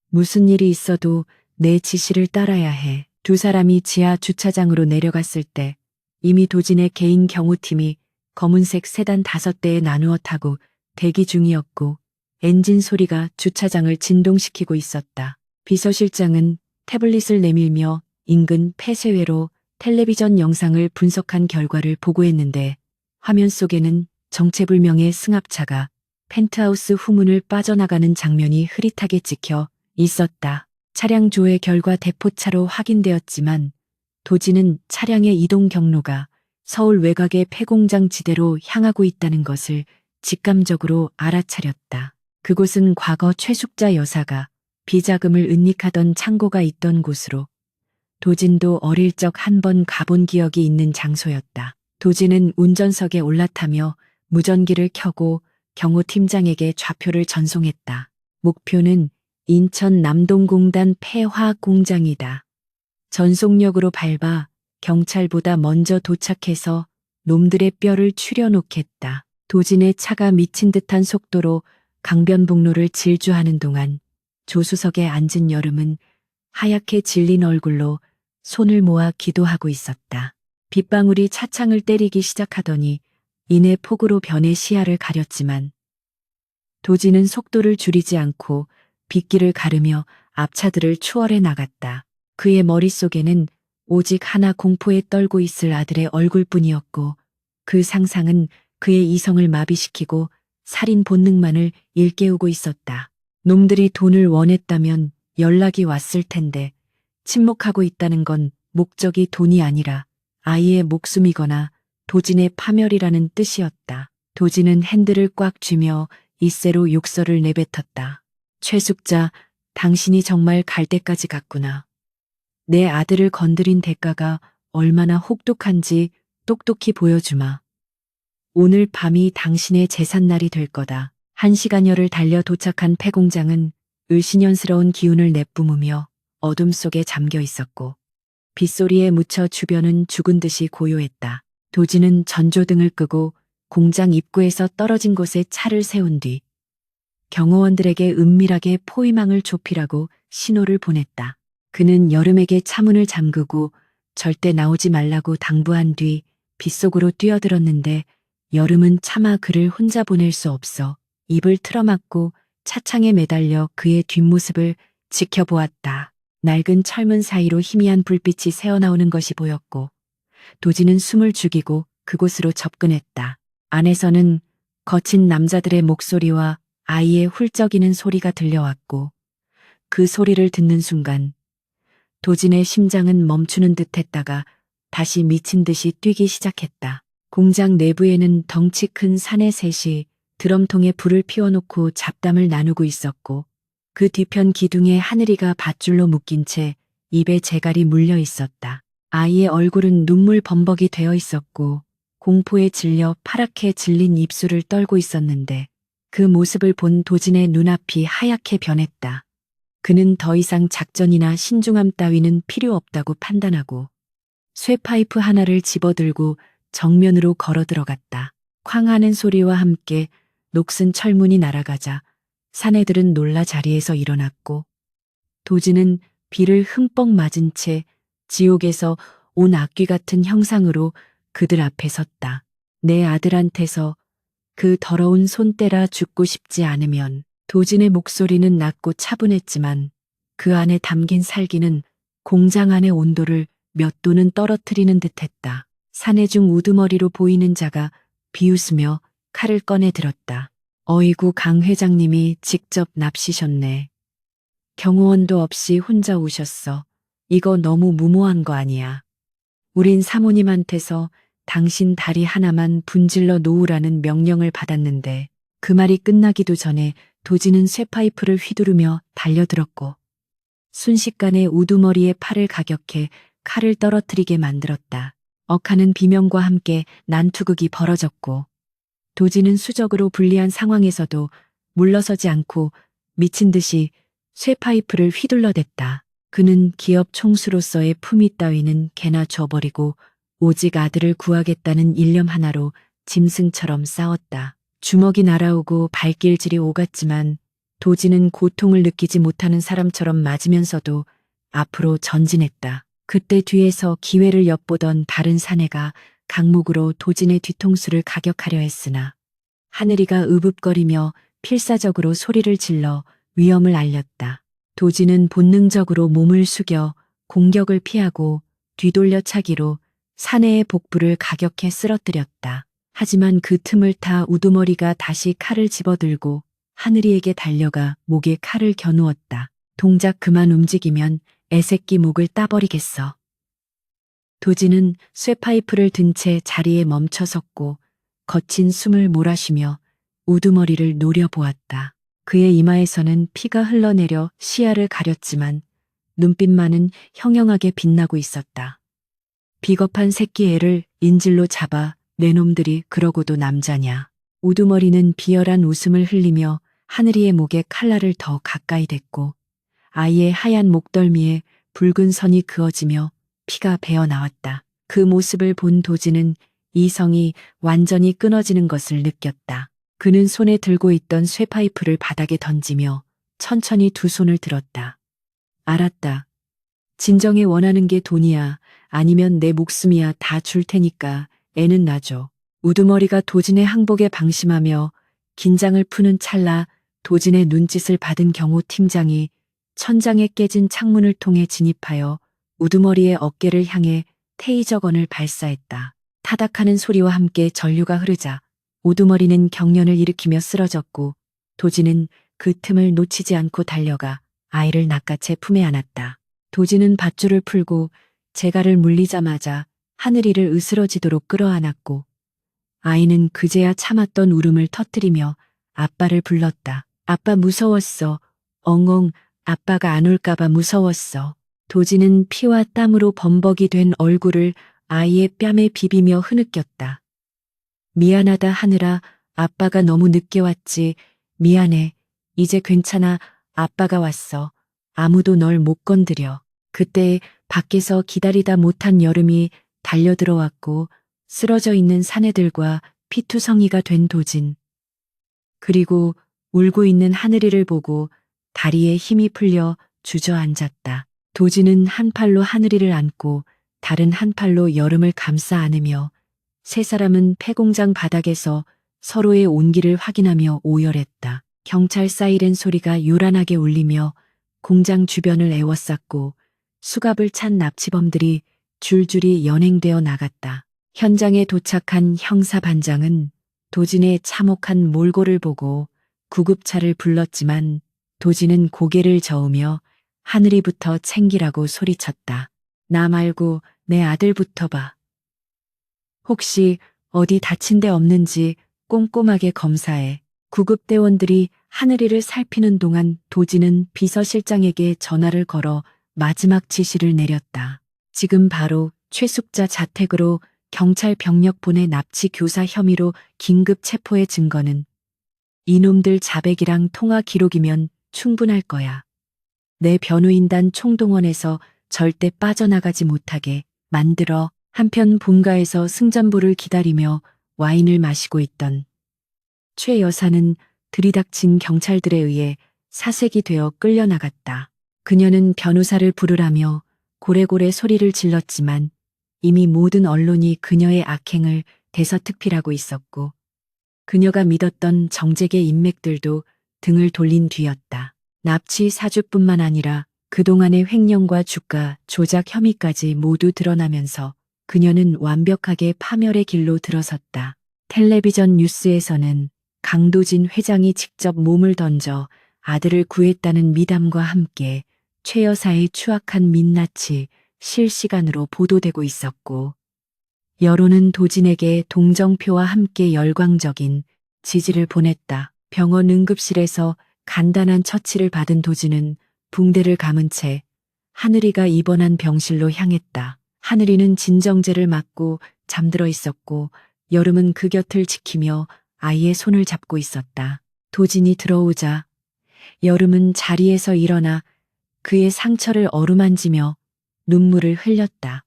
무슨 일이 있어도 내 지시를 따라야 해. 두 사람이 지하 주차장으로 내려갔을 때 이미 도진의 개인 경호팀이 검은색 세단 5대에 나누어 타고 대기 중이었고 엔진 소리가 주차장을 진동시키고 있었다. 비서실장은 태블릿을 내밀며 인근 폐쇄회로 텔레비전 영상을 분석한 결과를 보고했는데 화면 속에는 정체불명의 승합차가 펜트하우스 후문을 빠져나가는 장면이 흐릿하게 찍혀 있었다. 차량 조회 결과 대포차로 확인되었지만 도진은 차량의 이동 경로가 서울 외곽의 폐공장 지대로 향하고 있다는 것을 직감적으로 알아차렸다. 그곳은 과거 최숙자 여사가 비자금을 은닉하던 창고가 있던 곳으로 도진도 어릴 적 한 번 가본 기억이 있는 장소였다. 도진은 운전석에 올라타며 무전기를 켜고 경호팀장에게 좌표를 전송했다. 목표는 인천 남동공단 폐화학공장이다. 전속력으로 밟아 경찰보다 먼저 도착해서 놈들의 뼈를 추려놓겠다. 도진의 차가 미친 듯한 속도로 강변북로를 질주하는 동안 조수석에 앉은 여름은 하얗게 질린 얼굴로 손을 모아 기도하고 있었다. 빗방울이 차창을 때리기 시작하더니 이내 폭우로 변해 시야를 가렸지만 도진은 속도를 줄이지 않고 빗길을 가르며 앞차들을 추월해 나갔다. 그의 머릿속에는 오직 하나 공포에 떨고 있을 아들의 얼굴뿐이었고 그 상상은 그의 이성을 마비시키고 살인 본능만을 일깨우고 있었다. 놈들이 돈을 원했다면 연락이 왔을 텐데 침묵하고 있다는 건 목적이 돈이 아니라 아이의 목숨이거나 도진의 파멸이라는 뜻이었다. 도진은 핸들을 꽉 쥐며 이세로 욕설을 내뱉었다. 최숙자, 당신이 정말 갈 때까지 갔구나. 내 아들을 건드린 대가가 얼마나 혹독한지 똑똑히 보여주마. 오늘 밤이 당신의 제삿날이 될 거다. 1시간여를 달려 도착한 폐공장은 을씨년스러운 기운을 내뿜으며 어둠 속에 잠겨 있었고 빗소리에 묻혀 주변은 죽은 듯이 고요했다. 도진은 전조등을 끄고 공장 입구에서 떨어진 곳에 차를 세운 뒤 경호원들에게 은밀하게 포위망을 좁히라고 신호를 보냈다. 그는 여름에게 차문을 잠그고 절대 나오지 말라고 당부한 뒤 빗속으로 뛰어들었는데 여름은 차마 그를 혼자 보낼 수 없어 입을 틀어막고 차창에 매달려 그의 뒷모습을 지켜보았다. 낡은 철문 사이로 희미한 불빛이 새어나오는 것이 보였고 도진은 숨을 죽이고 그곳으로 접근했다. 안에서는 거친 남자들의 목소리와 아이의 훌쩍이는 소리가 들려왔고 그 소리를 듣는 순간 도진의 심장은 멈추는 듯 했다가 다시 미친 듯이 뛰기 시작했다. 공장 내부에는 덩치 큰 사내 셋이 드럼통에 불을 피워놓고 잡담을 나누고 있었고 그 뒤편 기둥에 하늘이가 밧줄로 묶인 채 입에 재갈이 물려 있었다. 아이의 얼굴은 눈물 범벅이 되어 있었고 공포에 질려 파랗게 질린 입술을 떨고 있었는데 그 모습을 본 도진의 눈앞이 하얗게 변했다. 그는 더 이상 작전이나 신중함 따위는 필요 없다고 판단하고 쇠파이프 하나를 집어들고 정면으로 걸어 들어갔다. 쾅 하는 소리와 함께 녹슨 철문이 날아가자 사내들은 놀라 자리에서 일어났고 도진은 비를 흠뻑 맞은 채 지옥에서 온 악귀 같은 형상으로 그들 앞에 섰다. 내 아들한테서 그 더러운 손 떼라 죽고 싶지 않으면. 도진의 목소리는 낮고 차분했지만 그 안에 담긴 살기는 공장 안의 온도를 몇 도는 떨어뜨리는 듯했다. 사내 중 우두머리로 보이는 자가 비웃으며 칼을 꺼내 들었다. 어이구, 강 회장님이 직접 납시셨네. 경호원도 없이 혼자 오셨어. 이거 너무 무모한 거 아니야. 우린 사모님한테서 당신 다리 하나만 분질러 놓으라는 명령을 받았는데 그 말이 끝나기도 전에 도진은 쇠파이프를 휘두르며 달려들었고 순식간에 우두머리의 팔을 가격해 칼을 떨어뜨리게 만들었다. 억하는 비명과 함께 난투극이 벌어졌고 도진은 수적으로 불리한 상황에서도 물러서지 않고 미친 듯이 쇠파이프를 휘둘러댔다. 그는 기업 총수로서의 품위 따위는 개나 줘버리고 오직 아들을 구하겠다는 일념 하나로 짐승처럼 싸웠다. 주먹이 날아오고 발길질이 오갔지만 도진은 고통을 느끼지 못하는 사람처럼 맞으면서도 앞으로 전진했다. 그때 뒤에서 기회를 엿보던 다른 사내가 강목으로 도진의 뒤통수를 가격하려 했으나 하늘이가 으붑거리며 필사적으로 소리를 질러 위험을 알렸다. 도진은 본능적으로 몸을 숙여 공격을 피하고 뒤돌려 차기로 사내의 복부를 가격해 쓰러뜨렸다. 하지만 그 틈을 타 우두머리가 다시 칼을 집어들고 하늘이에게 달려가 목에 칼을 겨누었다. 동작 그만 움직이면 애새끼 목을 따버리겠어. 도진은 쇠파이프를 든 채 자리에 멈춰섰고 거친 숨을 몰아쉬며 우두머리를 노려보았다. 그의 이마에서는 피가 흘러내려 시야를 가렸지만 눈빛만은 형형하게 빛나고 있었다. 비겁한 새끼 애를 인질로 잡아 내 놈들이 그러고도 남자냐. 우두머리는 비열한 웃음을 흘리며 하늘이의 목에 칼날을 더 가까이 댔고 아이의 하얀 목덜미에 붉은 선이 그어지며 피가 배어 나왔다. 그 모습을 본 도진은 이성이 완전히 끊어지는 것을 느꼈다. 그는 손에 들고 있던 쇠파이프를 바닥에 던지며 천천히 두 손을 들었다. 알았다. 진정에 원하는 게 돈이야. 아니면 내 목숨이야. 다 줄 테니까 애는 놔줘. 우두머리가 도진의 항복에 방심하며 긴장을 푸는 찰나 도진의 눈짓을 받은 경호 팀장이 천장에 깨진 창문을 통해 진입하여 우두머리의 어깨를 향해 테이저건을 발사했다. 타닥하는 소리와 함께 전류가 흐르자 우두머리는 경련을 일으키며 쓰러졌고 도진은 그 틈을 놓치지 않고 달려가 아이를 낚아채 품에 안았다. 도진은 밧줄을 풀고 재갈을 물리자마자 하늘이를 으스러지도록 끌어안았고 아이는 그제야 참았던 울음을 터뜨리며 아빠를 불렀다. 아빠 무서웠어. 엉엉 아빠가 안 올까봐 무서웠어. 도진은 피와 땀으로 범벅이 된 얼굴을 아이의 뺨에 비비며 흐느꼈다. 미안하다 하늘아. 아빠가 너무 늦게 왔지. 미안해. 이제 괜찮아. 아빠가 왔어. 아무도 널 못 건드려. 그때 밖에서 기다리다 못한 여름이 달려들어왔고 쓰러져 있는 사내들과 피투성이가 된 도진. 그리고 울고 있는 하늘이를 보고 다리에 힘이 풀려 주저앉았다. 도진은 한 팔로 하늘이를 안고 다른 한 팔로 여름을 감싸 안으며 세 사람은 폐공장 바닥에서 서로의 온기를 확인하며 오열했다. 경찰 사이렌 소리가 요란하게 울리며 공장 주변을 에워쌌고 수갑을 찬 납치범들이 줄줄이 연행되어 나갔다. 현장에 도착한 형사반장은 도진의 참혹한 몰골을 보고 구급차를 불렀지만 도진은 고개를 저으며 하늘이부터 챙기라고 소리쳤다. 나 말고 내 아들부터 봐. 혹시 어디 다친 데 없는지 꼼꼼하게 검사해. 구급대원들이 하늘이를 살피는 동안 도진은 비서실장에게 전화를 걸어 마지막 지시를 내렸다. 지금 바로 최숙자 자택으로 경찰 병력 보내 납치 교사 혐의로 긴급 체포의 증거는 이놈들 자백이랑 통화 기록이면 충분할 거야. 내 변호인단 총동원해서 절대 빠져나가지 못하게 만들어. 한편 본가에서 승전보를 기다리며 와인을 마시고 있던 최 여사는 들이닥친 경찰들에 의해 사색이 되어 끌려나갔다. 그녀는 변호사를 부르라며 고래고래 소리를 질렀지만 이미 모든 언론이 그녀의 악행을 대서특필하고 있었고 그녀가 믿었던 정재계 인맥들도 등을 돌린 뒤였다. 납치 사주뿐만 아니라 그동안의 횡령과 주가 조작 혐의까지 모두 드러나면서 그녀는 완벽하게 파멸의 길로 들어섰다. 텔레비전 뉴스에서는 강도진 회장이 직접 몸을 던져 아들을 구했다는 미담과 함께 최 여사의 추악한 민낯이 실시간으로 보도되고 있었고 여론은 도진에게 동정표와 함께 열광적인 지지를 보냈다. 병원 응급실에서 간단한 처치를 받은 도진은 붕대를 감은 채 하늘이가 입원한 병실로 향했다. 하늘이는 진정제를 맞고 잠들어 있었고 여름은 그 곁을 지키며 아이의 손을 잡고 있었다. 도진이 들어오자 여름은 자리에서 일어나 그의 상처를 어루만지며 눈물을 흘렸다.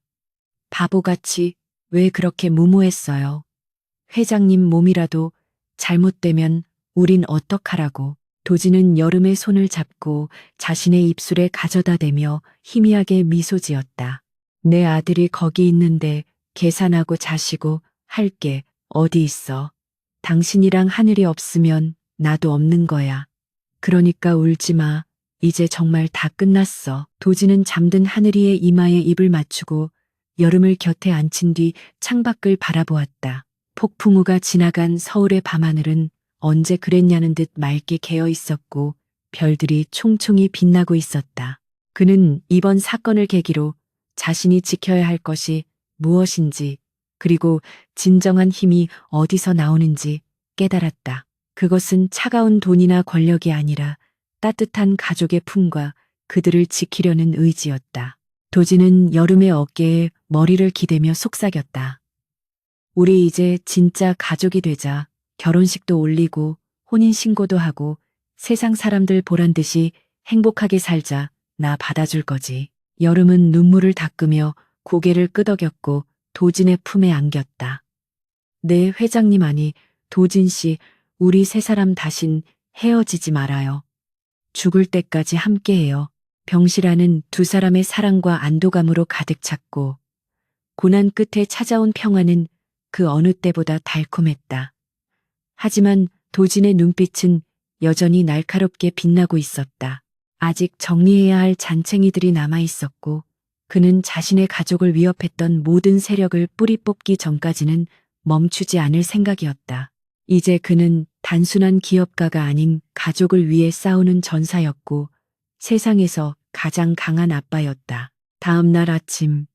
바보같이 왜 그렇게 무모했어요? 회장님 몸이라도 잘못되면 우린 어떡하라고. 도진은 여름의 손을 잡고 자신의 입술에 가져다 대며 희미하게 미소 지었다. 내 아들이 거기 있는데 계산하고 자시고 할 게 어디 있어. 당신이랑 하늘이 없으면 나도 없는 거야. 그러니까 울지 마. 이제 정말 다 끝났어. 도진은 잠든 하늘이의 이마에 입을 맞추고 여름을 곁에 앉힌 뒤 창밖을 바라보았다. 폭풍우가 지나간 서울의 밤하늘은 언제 그랬냐는 듯 맑게 개어 있었고 별들이 총총히 빛나고 있었다. 그는 이번 사건을 계기로 자신이 지켜야 할 것이 무엇인지 그리고 진정한 힘이 어디서 나오는지 깨달았다. 그것은 차가운 돈이나 권력이 아니라 따뜻한 가족의 품과 그들을 지키려는 의지였다. 도진은 여름의 어깨에 머리를 기대며 속삭였다. 우리 이제 진짜 가족이 되자. 결혼식도 올리고 혼인신고도 하고 세상 사람들 보란 듯이 행복하게 살자. 나 받아줄 거지. 여름은 눈물을 닦으며 고개를 끄덕였고 도진의 품에 안겼다. 네, 회장님 아니, 도진 씨, 우리 세 사람 다신 헤어지지 말아요. 죽을 때까지 함께해요. 병실안은 두 사람의 사랑과 안도감으로 가득 찼고 고난 끝에 찾아온 평화는 그 어느 때보다 달콤했다. 하지만 도진의 눈빛은 여전히 날카롭게 빛나고 있었다. 아직 정리해야 할 잔챙이들이 남아 있었고 그는 자신의 가족을 위협했던 모든 세력을 뿌리 뽑기 전까지는 멈추지 않을 생각이었다. 이제 그는 단순한 기업가가 아닌 가족을 위해 싸우는 전사였고 세상에서 가장 강한 아빠였다. 다음 날 아침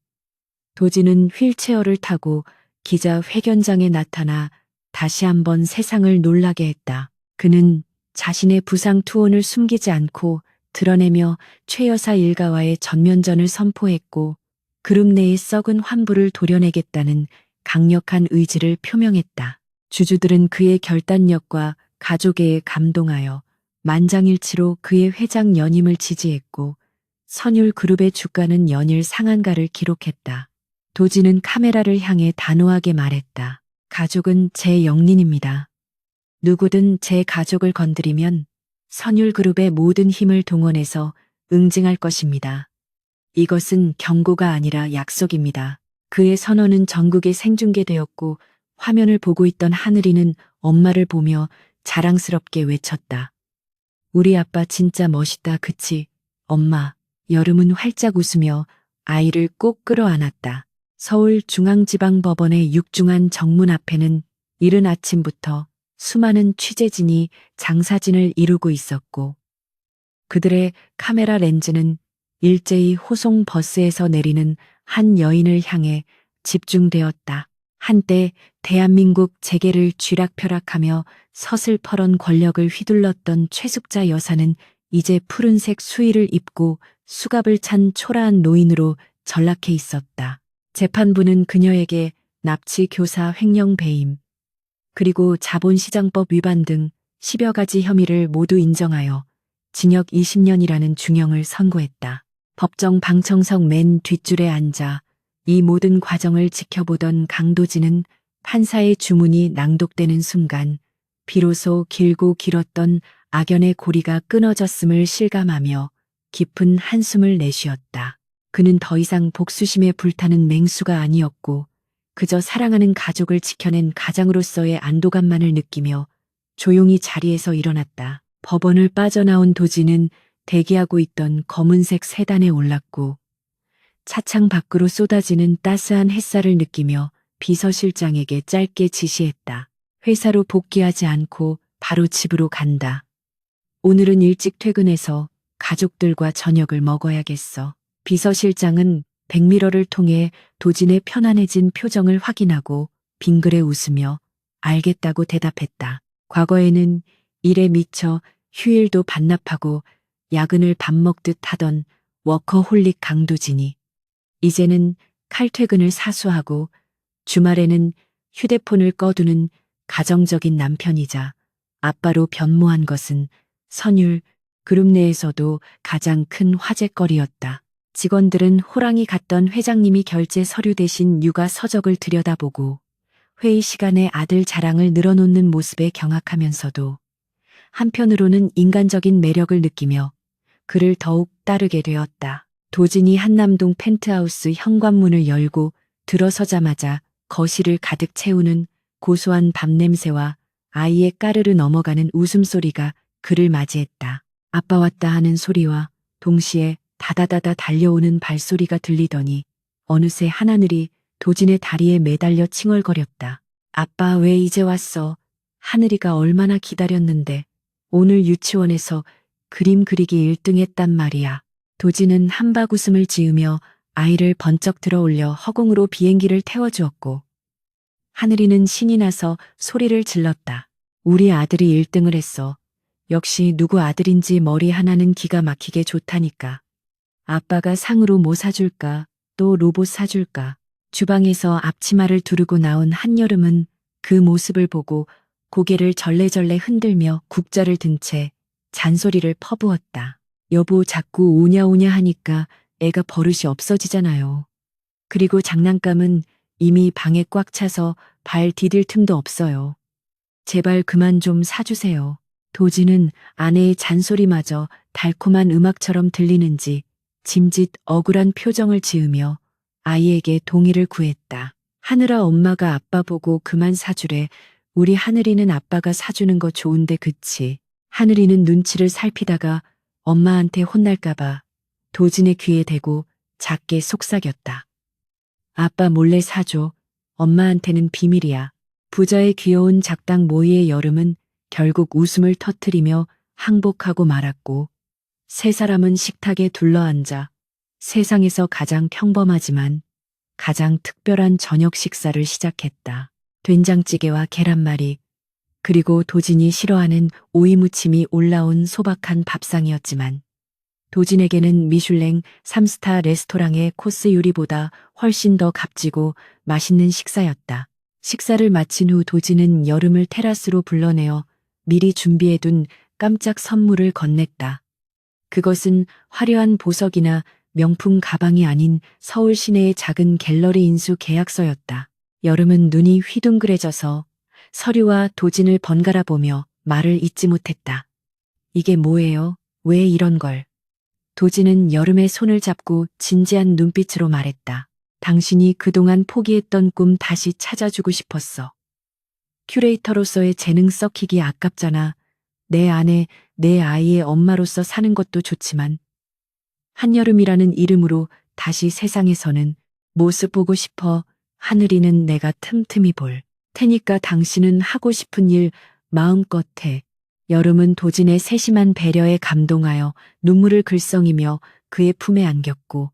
도진은 휠체어를 타고 기자회견장에 나타나 다시 한번 세상을 놀라게 했다. 그는 자신의 부상 투혼을 숨기지 않고 드러내며 최 여사 일가와의 전면전을 선포했고 그룹 내의 썩은 환부를 도려내겠다는 강력한 의지를 표명했다. 주주들은 그의 결단력과 가족애에 감동하여 만장일치로 그의 회장 연임을 지지했고 선율 그룹의 주가는 연일 상한가를 기록했다. 도진은 카메라를 향해 단호하게 말했다. 가족은 제 영린입니다. 누구든 제 가족을 건드리면 선율그룹의 모든 힘을 동원해서 응징할 것입니다. 이것은 경고가 아니라 약속입니다. 그의 선언은 전국에 생중계되었고 화면을 보고 있던 하늘이는 엄마를 보며 자랑스럽게 외쳤다. 우리 아빠 진짜 멋있다, 그치? 엄마. 여름은 활짝 웃으며 아이를 꼭 끌어안았다. 서울중앙지방법원의 육중한 정문 앞에는 이른 아침부터 수많은 취재진이 장사진을 이루고 있었고 그들의 카메라 렌즈는 일제히 호송 버스에서 내리는 한 여인을 향해 집중되었다. 한때 대한민국 재계를 쥐락펴락하며 서슬퍼런 권력을 휘둘렀던 최숙자 여사는 이제 푸른색 수의를 입고 수갑을 찬 초라한 노인으로 전락해 있었다. 재판부는 그녀에게 납치, 교사, 횡령, 배임, 그리고 자본시장법 위반 등 10여 가지 혐의를 모두 인정하여 징역 20년이라는 중형을 선고했다. 법정 방청석 맨 뒷줄에 앉아 이 모든 과정을 지켜보던 강도진은 판사의 주문이 낭독되는 순간 비로소 길고 길었던 악연의 고리가 끊어졌음을 실감하며 깊은 한숨을 내쉬었다. 그는 더 이상 복수심에 불타는 맹수가 아니었고 그저 사랑하는 가족을 지켜낸 가장으로서의 안도감만을 느끼며 조용히 자리에서 일어났다. 법원을 빠져나온 도진은 대기하고 있던 검은색 세단에 올랐고 차창 밖으로 쏟아지는 따스한 햇살을 느끼며 비서실장에게 짧게 지시했다. 회사로 복귀하지 않고 바로 집으로 간다. 오늘은 일찍 퇴근해서 가족들과 저녁을 먹어야겠어. 비서실장은 백미러를 통해 도진의 편안해진 표정을 확인하고 빙그레 웃으며 알겠다고 대답했다. 과거에는 일에 미쳐 휴일도 반납하고 야근을 밥 먹듯 하던 워커홀릭 강도진이 이제는 칼퇴근을 사수하고 주말에는 휴대폰을 꺼두는 가정적인 남편이자 아빠로 변모한 것은 선율 그룹 내에서도 가장 큰 화제거리였다. 직원들은 호랑이 같던 회장님이 결제 서류 대신 육아 서적을 들여다보고 회의 시간에 아들 자랑을 늘어놓는 모습에 경악하면서도 한편으로는 인간적인 매력을 느끼며 그를 더욱 따르게 되었다. 도진이 한남동 펜트하우스 현관문을 열고 들어서자마자 거실을 가득 채우는 고소한 밥 냄새와 아이의 까르르 넘어가는 웃음소리가 그를 맞이했다. 아빠 왔다 하는 소리와 동시에 다다다다 달려오는 발소리가 들리더니 어느새 한하늘이 도진의 다리에 매달려 칭얼거렸다. 아빠 왜 이제 왔어? 하늘이가 얼마나 기다렸는데 오늘 유치원에서 그림 그리기 1등 했단 말이야. 도진은 한박 웃음을 지으며 아이를 번쩍 들어 올려 허공으로 비행기를 태워주었고 하늘이는 신이 나서 소리를 질렀다. 우리 아들이 1등을 했어. 역시 누구 아들인지 머리 하나는 기가 막히게 좋다니까. 아빠가 상으로 뭐 사줄까? 또 로봇 사줄까? 주방에서 앞치마를 두르고 나온 한여름은 그 모습을 보고 고개를 절레절레 흔들며 국자를 든 채 잔소리를 퍼부었다. 여보 자꾸 오냐오냐 하니까 애가 버릇이 없어지잖아요. 그리고 장난감은 이미 방에 꽉 차서 발 디딜 틈도 없어요. 제발 그만 좀 사주세요. 도진은 아내의 잔소리마저 달콤한 음악처럼 들리는지 짐짓 억울한 표정을 지으며 아이에게 동의를 구했다. 하늘아 엄마가 아빠 보고 그만 사주래. 우리 하늘이는 아빠가 사주는 거 좋은데 그치? 하늘이는 눈치를 살피다가 엄마한테 혼날까봐 도진의 귀에 대고 작게 속삭였다. 아빠 몰래 사줘. 엄마한테는 비밀이야. 부자의 귀여운 작당 모이의 여름은 결국 웃음을 터뜨리며 항복하고 말았고 세 사람은 식탁에 둘러앉아 세상에서 가장 평범하지만 가장 특별한 저녁 식사를 시작했다. 된장찌개와 계란말이 그리고 도진이 싫어하는 오이무침이 올라온 소박한 밥상이었지만 도진에게는 미슐랭 3스타 레스토랑의 코스 요리보다 훨씬 더 값지고 맛있는 식사였다. 식사를 마친 후 도진은 여름을 테라스로 불러내어 미리 준비해둔 깜짝 선물을 건넸다. 그것은 화려한 보석이나 명품 가방이 아닌 서울 시내의 작은 갤러리 인수 계약서였다. 여름은 눈이 휘둥그레져서 서류와 도진을 번갈아 보며 말을 잇지 못했다. 이게 뭐예요? 왜 이런 걸? 도진은 여름의 손을 잡고 진지한 눈빛으로 말했다. 당신이 그동안 포기했던 꿈 다시 찾아주고 싶었어. 큐레이터로서의 재능 썩히기 아깝잖아. 내 아내, 내 아이의 엄마로서 사는 것도 좋지만 한여름이라는 이름으로 다시 세상에서는 모습 보고 싶어. 하늘이는 내가 틈틈이 볼 테니까 당신은 하고 싶은 일 마음껏 해. 여름은 도진의 세심한 배려에 감동하여 눈물을 글썽이며 그의 품에 안겼고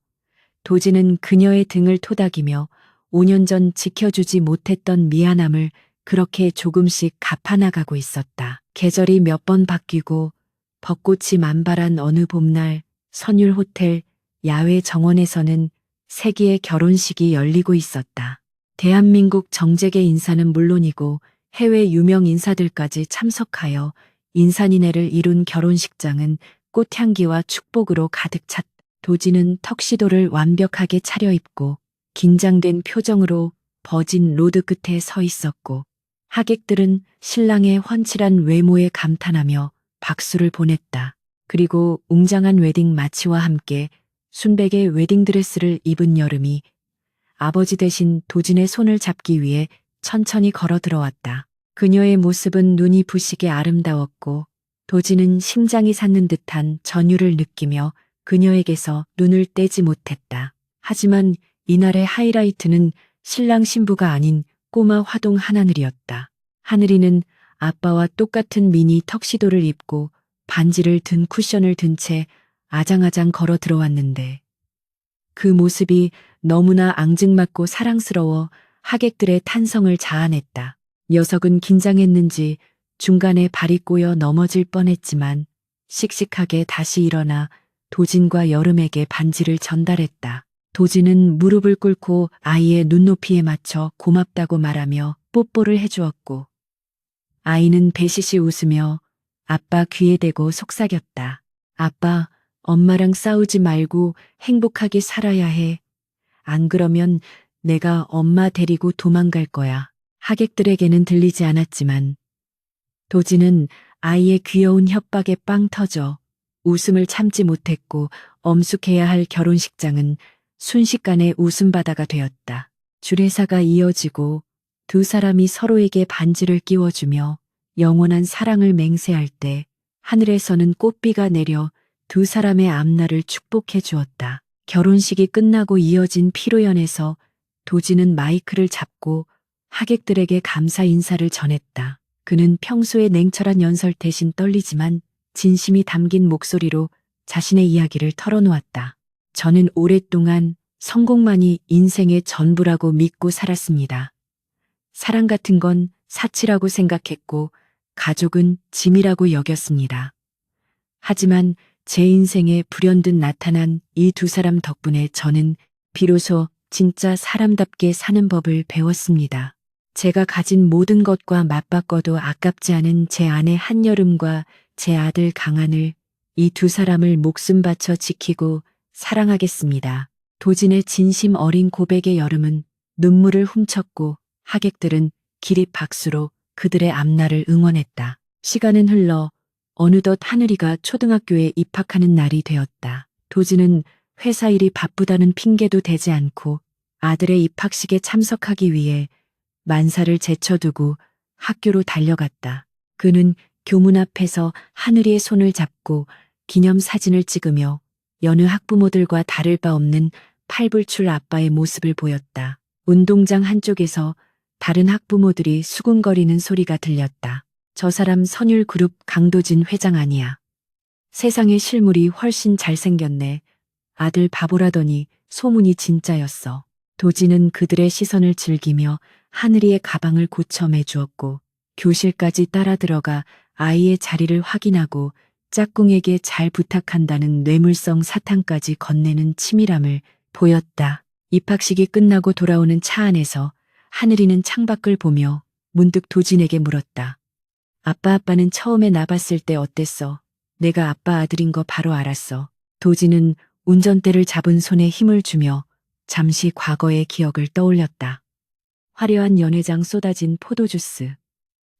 도진은 그녀의 등을 토닥이며 5년 전 지켜주지 못했던 미안함을 그렇게 조금씩 갚아나가고 있었다. 계절이 몇 번 바뀌고 벚꽃이 만발한 어느 봄날 선율 호텔 야외 정원에서는 세기의 결혼식이 열리고 있었다. 대한민국 정재계 인사는 물론이고 해외 유명 인사들까지 참석하여 인산인해를 이룬 결혼식장은 꽃향기와 축복으로 가득 찼다. 도진은 턱시도를 완벽하게 차려입고 긴장된 표정으로 버진 로드 끝에 서 있었고 하객들은 신랑의 훤칠한 외모에 감탄하며 박수를 보냈다. 그리고 웅장한 웨딩 마치와 함께 순백의 웨딩드레스를 입은 여름이 아버지 대신 도진의 손을 잡기 위해 천천히 걸어 들어왔다. 그녀의 모습은 눈이 부시게 아름다웠고 도진은 심장이 솟는 듯한 전율을 느끼며 그녀에게서 눈을 떼지 못했다. 하지만 이날의 하이라이트는 신랑 신부가 아닌 꼬마 화동 한하늘이었다. 하늘이는 아빠와 똑같은 미니 턱시도를 입고 반지를 든 쿠션을 든 채 아장아장 걸어 들어왔는데 그 모습이 너무나 앙증맞고 사랑스러워 하객들의 탄성을 자아냈다. 녀석은 긴장했는지 중간에 발이 꼬여 넘어질 뻔했지만 씩씩하게 다시 일어나 도진과 여름에게 반지를 전달했다. 도진은 무릎을 꿇고 아이의 눈높이에 맞춰 고맙다고 말하며 뽀뽀를 해주었고 아이는 배시시 웃으며 아빠 귀에 대고 속삭였다. 아빠, 엄마랑 싸우지 말고 행복하게 살아야 해. 안 그러면 내가 엄마 데리고 도망갈 거야. 하객들에게는 들리지 않았지만 도지는 아이의 귀여운 협박에 빵 터져 웃음을 참지 못했고 엄숙해야 할 결혼식장은 순식간에 웃음바다가 되었다. 주례사가 이어지고 두 사람이 서로에게 반지를 끼워주며 영원한 사랑을 맹세할 때 하늘에서는 꽃비가 내려 두 사람의 앞날을 축복해 주었다. 결혼식이 끝나고 이어진 피로연에서 도지는 마이크를 잡고 하객들에게 감사 인사를 전했다. 그는 평소의 냉철한 연설 대신 떨리지만 진심이 담긴 목소리로 자신의 이야기를 털어놓았다. 저는 오랫동안 성공만이 인생의 전부라고 믿고 살았습니다. 사랑 같은 건 사치라고 생각했고 가족은 짐이라고 여겼습니다. 하지만 제 인생에 불현듯 나타난 이 두 사람 덕분에 저는 비로소 진짜 사람답게 사는 법을 배웠습니다. 제가 가진 모든 것과 맞바꿔도 아깝지 않은 제 아내 한여름과 제 아들 강한을 이 두 사람을 목숨 바쳐 지키고 사랑하겠습니다. 도진의 진심 어린 고백의 여름은 눈물을 훔쳤고 하객들은 기립 박수로 그들의 앞날을 응원했다. 시간은 흘러 어느덧 하늘이가 초등학교에 입학하는 날이 되었다. 도진은 회사 일이 바쁘다는 핑계도 대지 않고 아들의 입학식에 참석하기 위해 만사를 제쳐두고 학교로 달려갔다. 그는 교문 앞에서 하늘이의 손을 잡고 기념사진을 찍으며 여느 학부모들과 다를 바 없는 팔불출 아빠의 모습을 보였다. 운동장 한쪽에서 다른 학부모들이 수군거리는 소리가 들렸다. 저 사람 선율그룹 강도진 회장 아니야. 세상의 실물이 훨씬 잘생겼네. 아들 바보라더니 소문이 진짜였어. 도진은 그들의 시선을 즐기며 하늘이의 가방을 고쳐 매주었고 교실까지 따라 들어가 아이의 자리를 확인하고 짝꿍에게 잘 부탁한다는 뇌물성 사탕까지 건네는 치밀함을 보였다. 입학식이 끝나고 돌아오는 차 안에서 하늘이는 창밖을 보며 문득 도진에게 물었다. 아빠는 처음에 나 봤을 때 어땠어? 내가 아빠 아들인 거 바로 알았어. 도진은 운전대를 잡은 손에 힘을 주며 잠시 과거의 기억을 떠올렸다. 화려한 연회장 쏟아진 포도주스.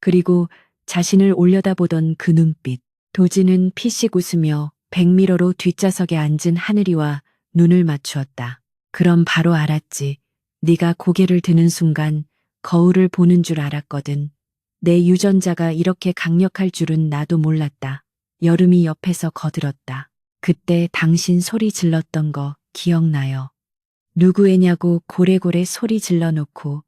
그리고 자신을 올려다보던 그 눈빛. 도진은 피식 웃으며 백미러로 뒷좌석에 앉은 하늘이와 눈을 맞추었다. 그럼 바로 알았지. 네가 고개를 드는 순간 거울을 보는 줄 알았거든. 내 유전자가 이렇게 강력할 줄은 나도 몰랐다. 여름이 옆에서 거들었다. 그때 당신 소리 질렀던 거 기억나요? 누구애냐고 고래고래 소리 질러놓고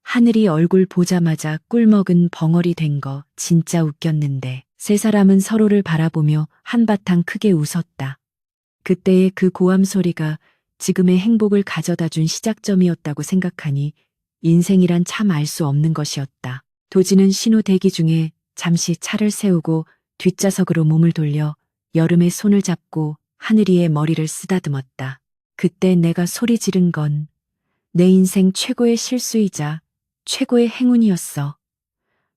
하늘이 얼굴 보자마자 꿀먹은 벙어리 된 거 진짜 웃겼는데. 세 사람은 서로를 바라보며 한바탕 크게 웃었다. 그때의 그 고함 소리가 지금의 행복을 가져다 준 시작점이었다고 생각하니 인생이란 참 알 수 없는 것이었다. 도진은 신호 대기 중에 잠시 차를 세우고 뒷좌석으로 몸을 돌려 여름의 손을 잡고 하늘이의 머리를 쓰다듬었다. 그때 내가 소리 지른 건 내 인생 최고의 실수이자 최고의 행운이었어.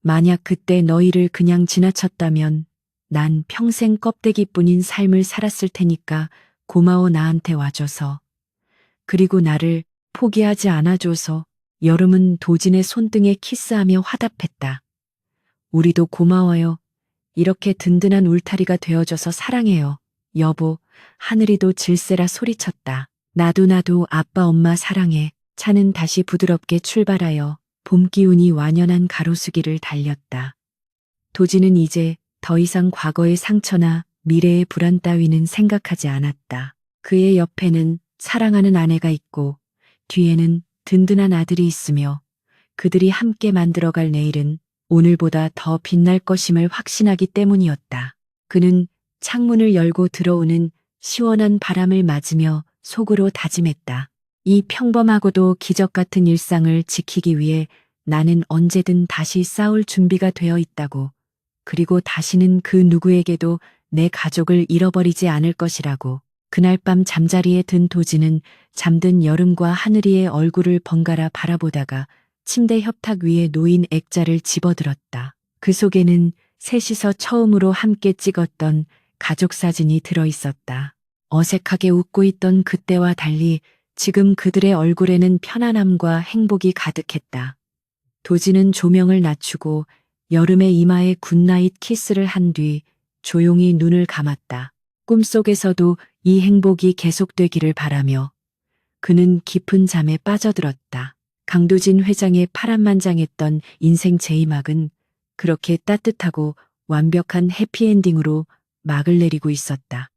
만약 그때 너희를 그냥 지나쳤다면 난 평생 껍데기뿐인 삶을 살았을 테니까 고마워 나한테 와줘서. 그리고 나를 포기하지 않아줘서. 여름은 도진의 손등에 키스하며 화답했다. 우리도 고마워요. 이렇게 든든한 울타리가 되어줘서 사랑해요. 여보, 하늘이도 질세라 소리쳤다. 나도 아빠 엄마 사랑해. 차는 다시 부드럽게 출발하여 봄 기운이 완연한 가로수길을 달렸다. 도진은 이제 더 이상 과거의 상처나 미래의 불안 따위는 생각하지 않았다. 그의 옆에는 사랑하는 아내가 있고 뒤에는 든든한 아들이 있으며 그들이 함께 만들어갈 내일은 오늘보다 더 빛날 것임을 확신하기 때문이었다. 그는 창문을 열고 들어오는 시원한 바람을 맞으며 속으로 다짐했다. 이 평범하고도 기적 같은 일상을 지키기 위해 나는 언제든 다시 싸울 준비가 되어 있다고. 그리고 다시는 그 누구에게도 내 가족을 잃어버리지 않을 것이라고. 그날 밤 잠자리에 든 도진은 잠든 여름과 하늘이의 얼굴을 번갈아 바라보다가 침대 협탁 위에 놓인 액자를 집어들었다. 그 속에는 셋이서 처음으로 함께 찍었던 가족 사진이 들어 있었다. 어색하게 웃고 있던 그때와 달리 지금 그들의 얼굴에는 편안함과 행복이 가득했다. 도지는 조명을 낮추고 여름의 이마에 굿나잇 키스를 한 뒤 조용히 눈을 감았다. 꿈속에서도 이 행복이 계속되기를 바라며 그는 깊은 잠에 빠져들었다. 강두진 회장의 파란만장했던 인생 제2막은 그렇게 따뜻하고 완벽한 해피엔딩으로 막을 내리고 있었다.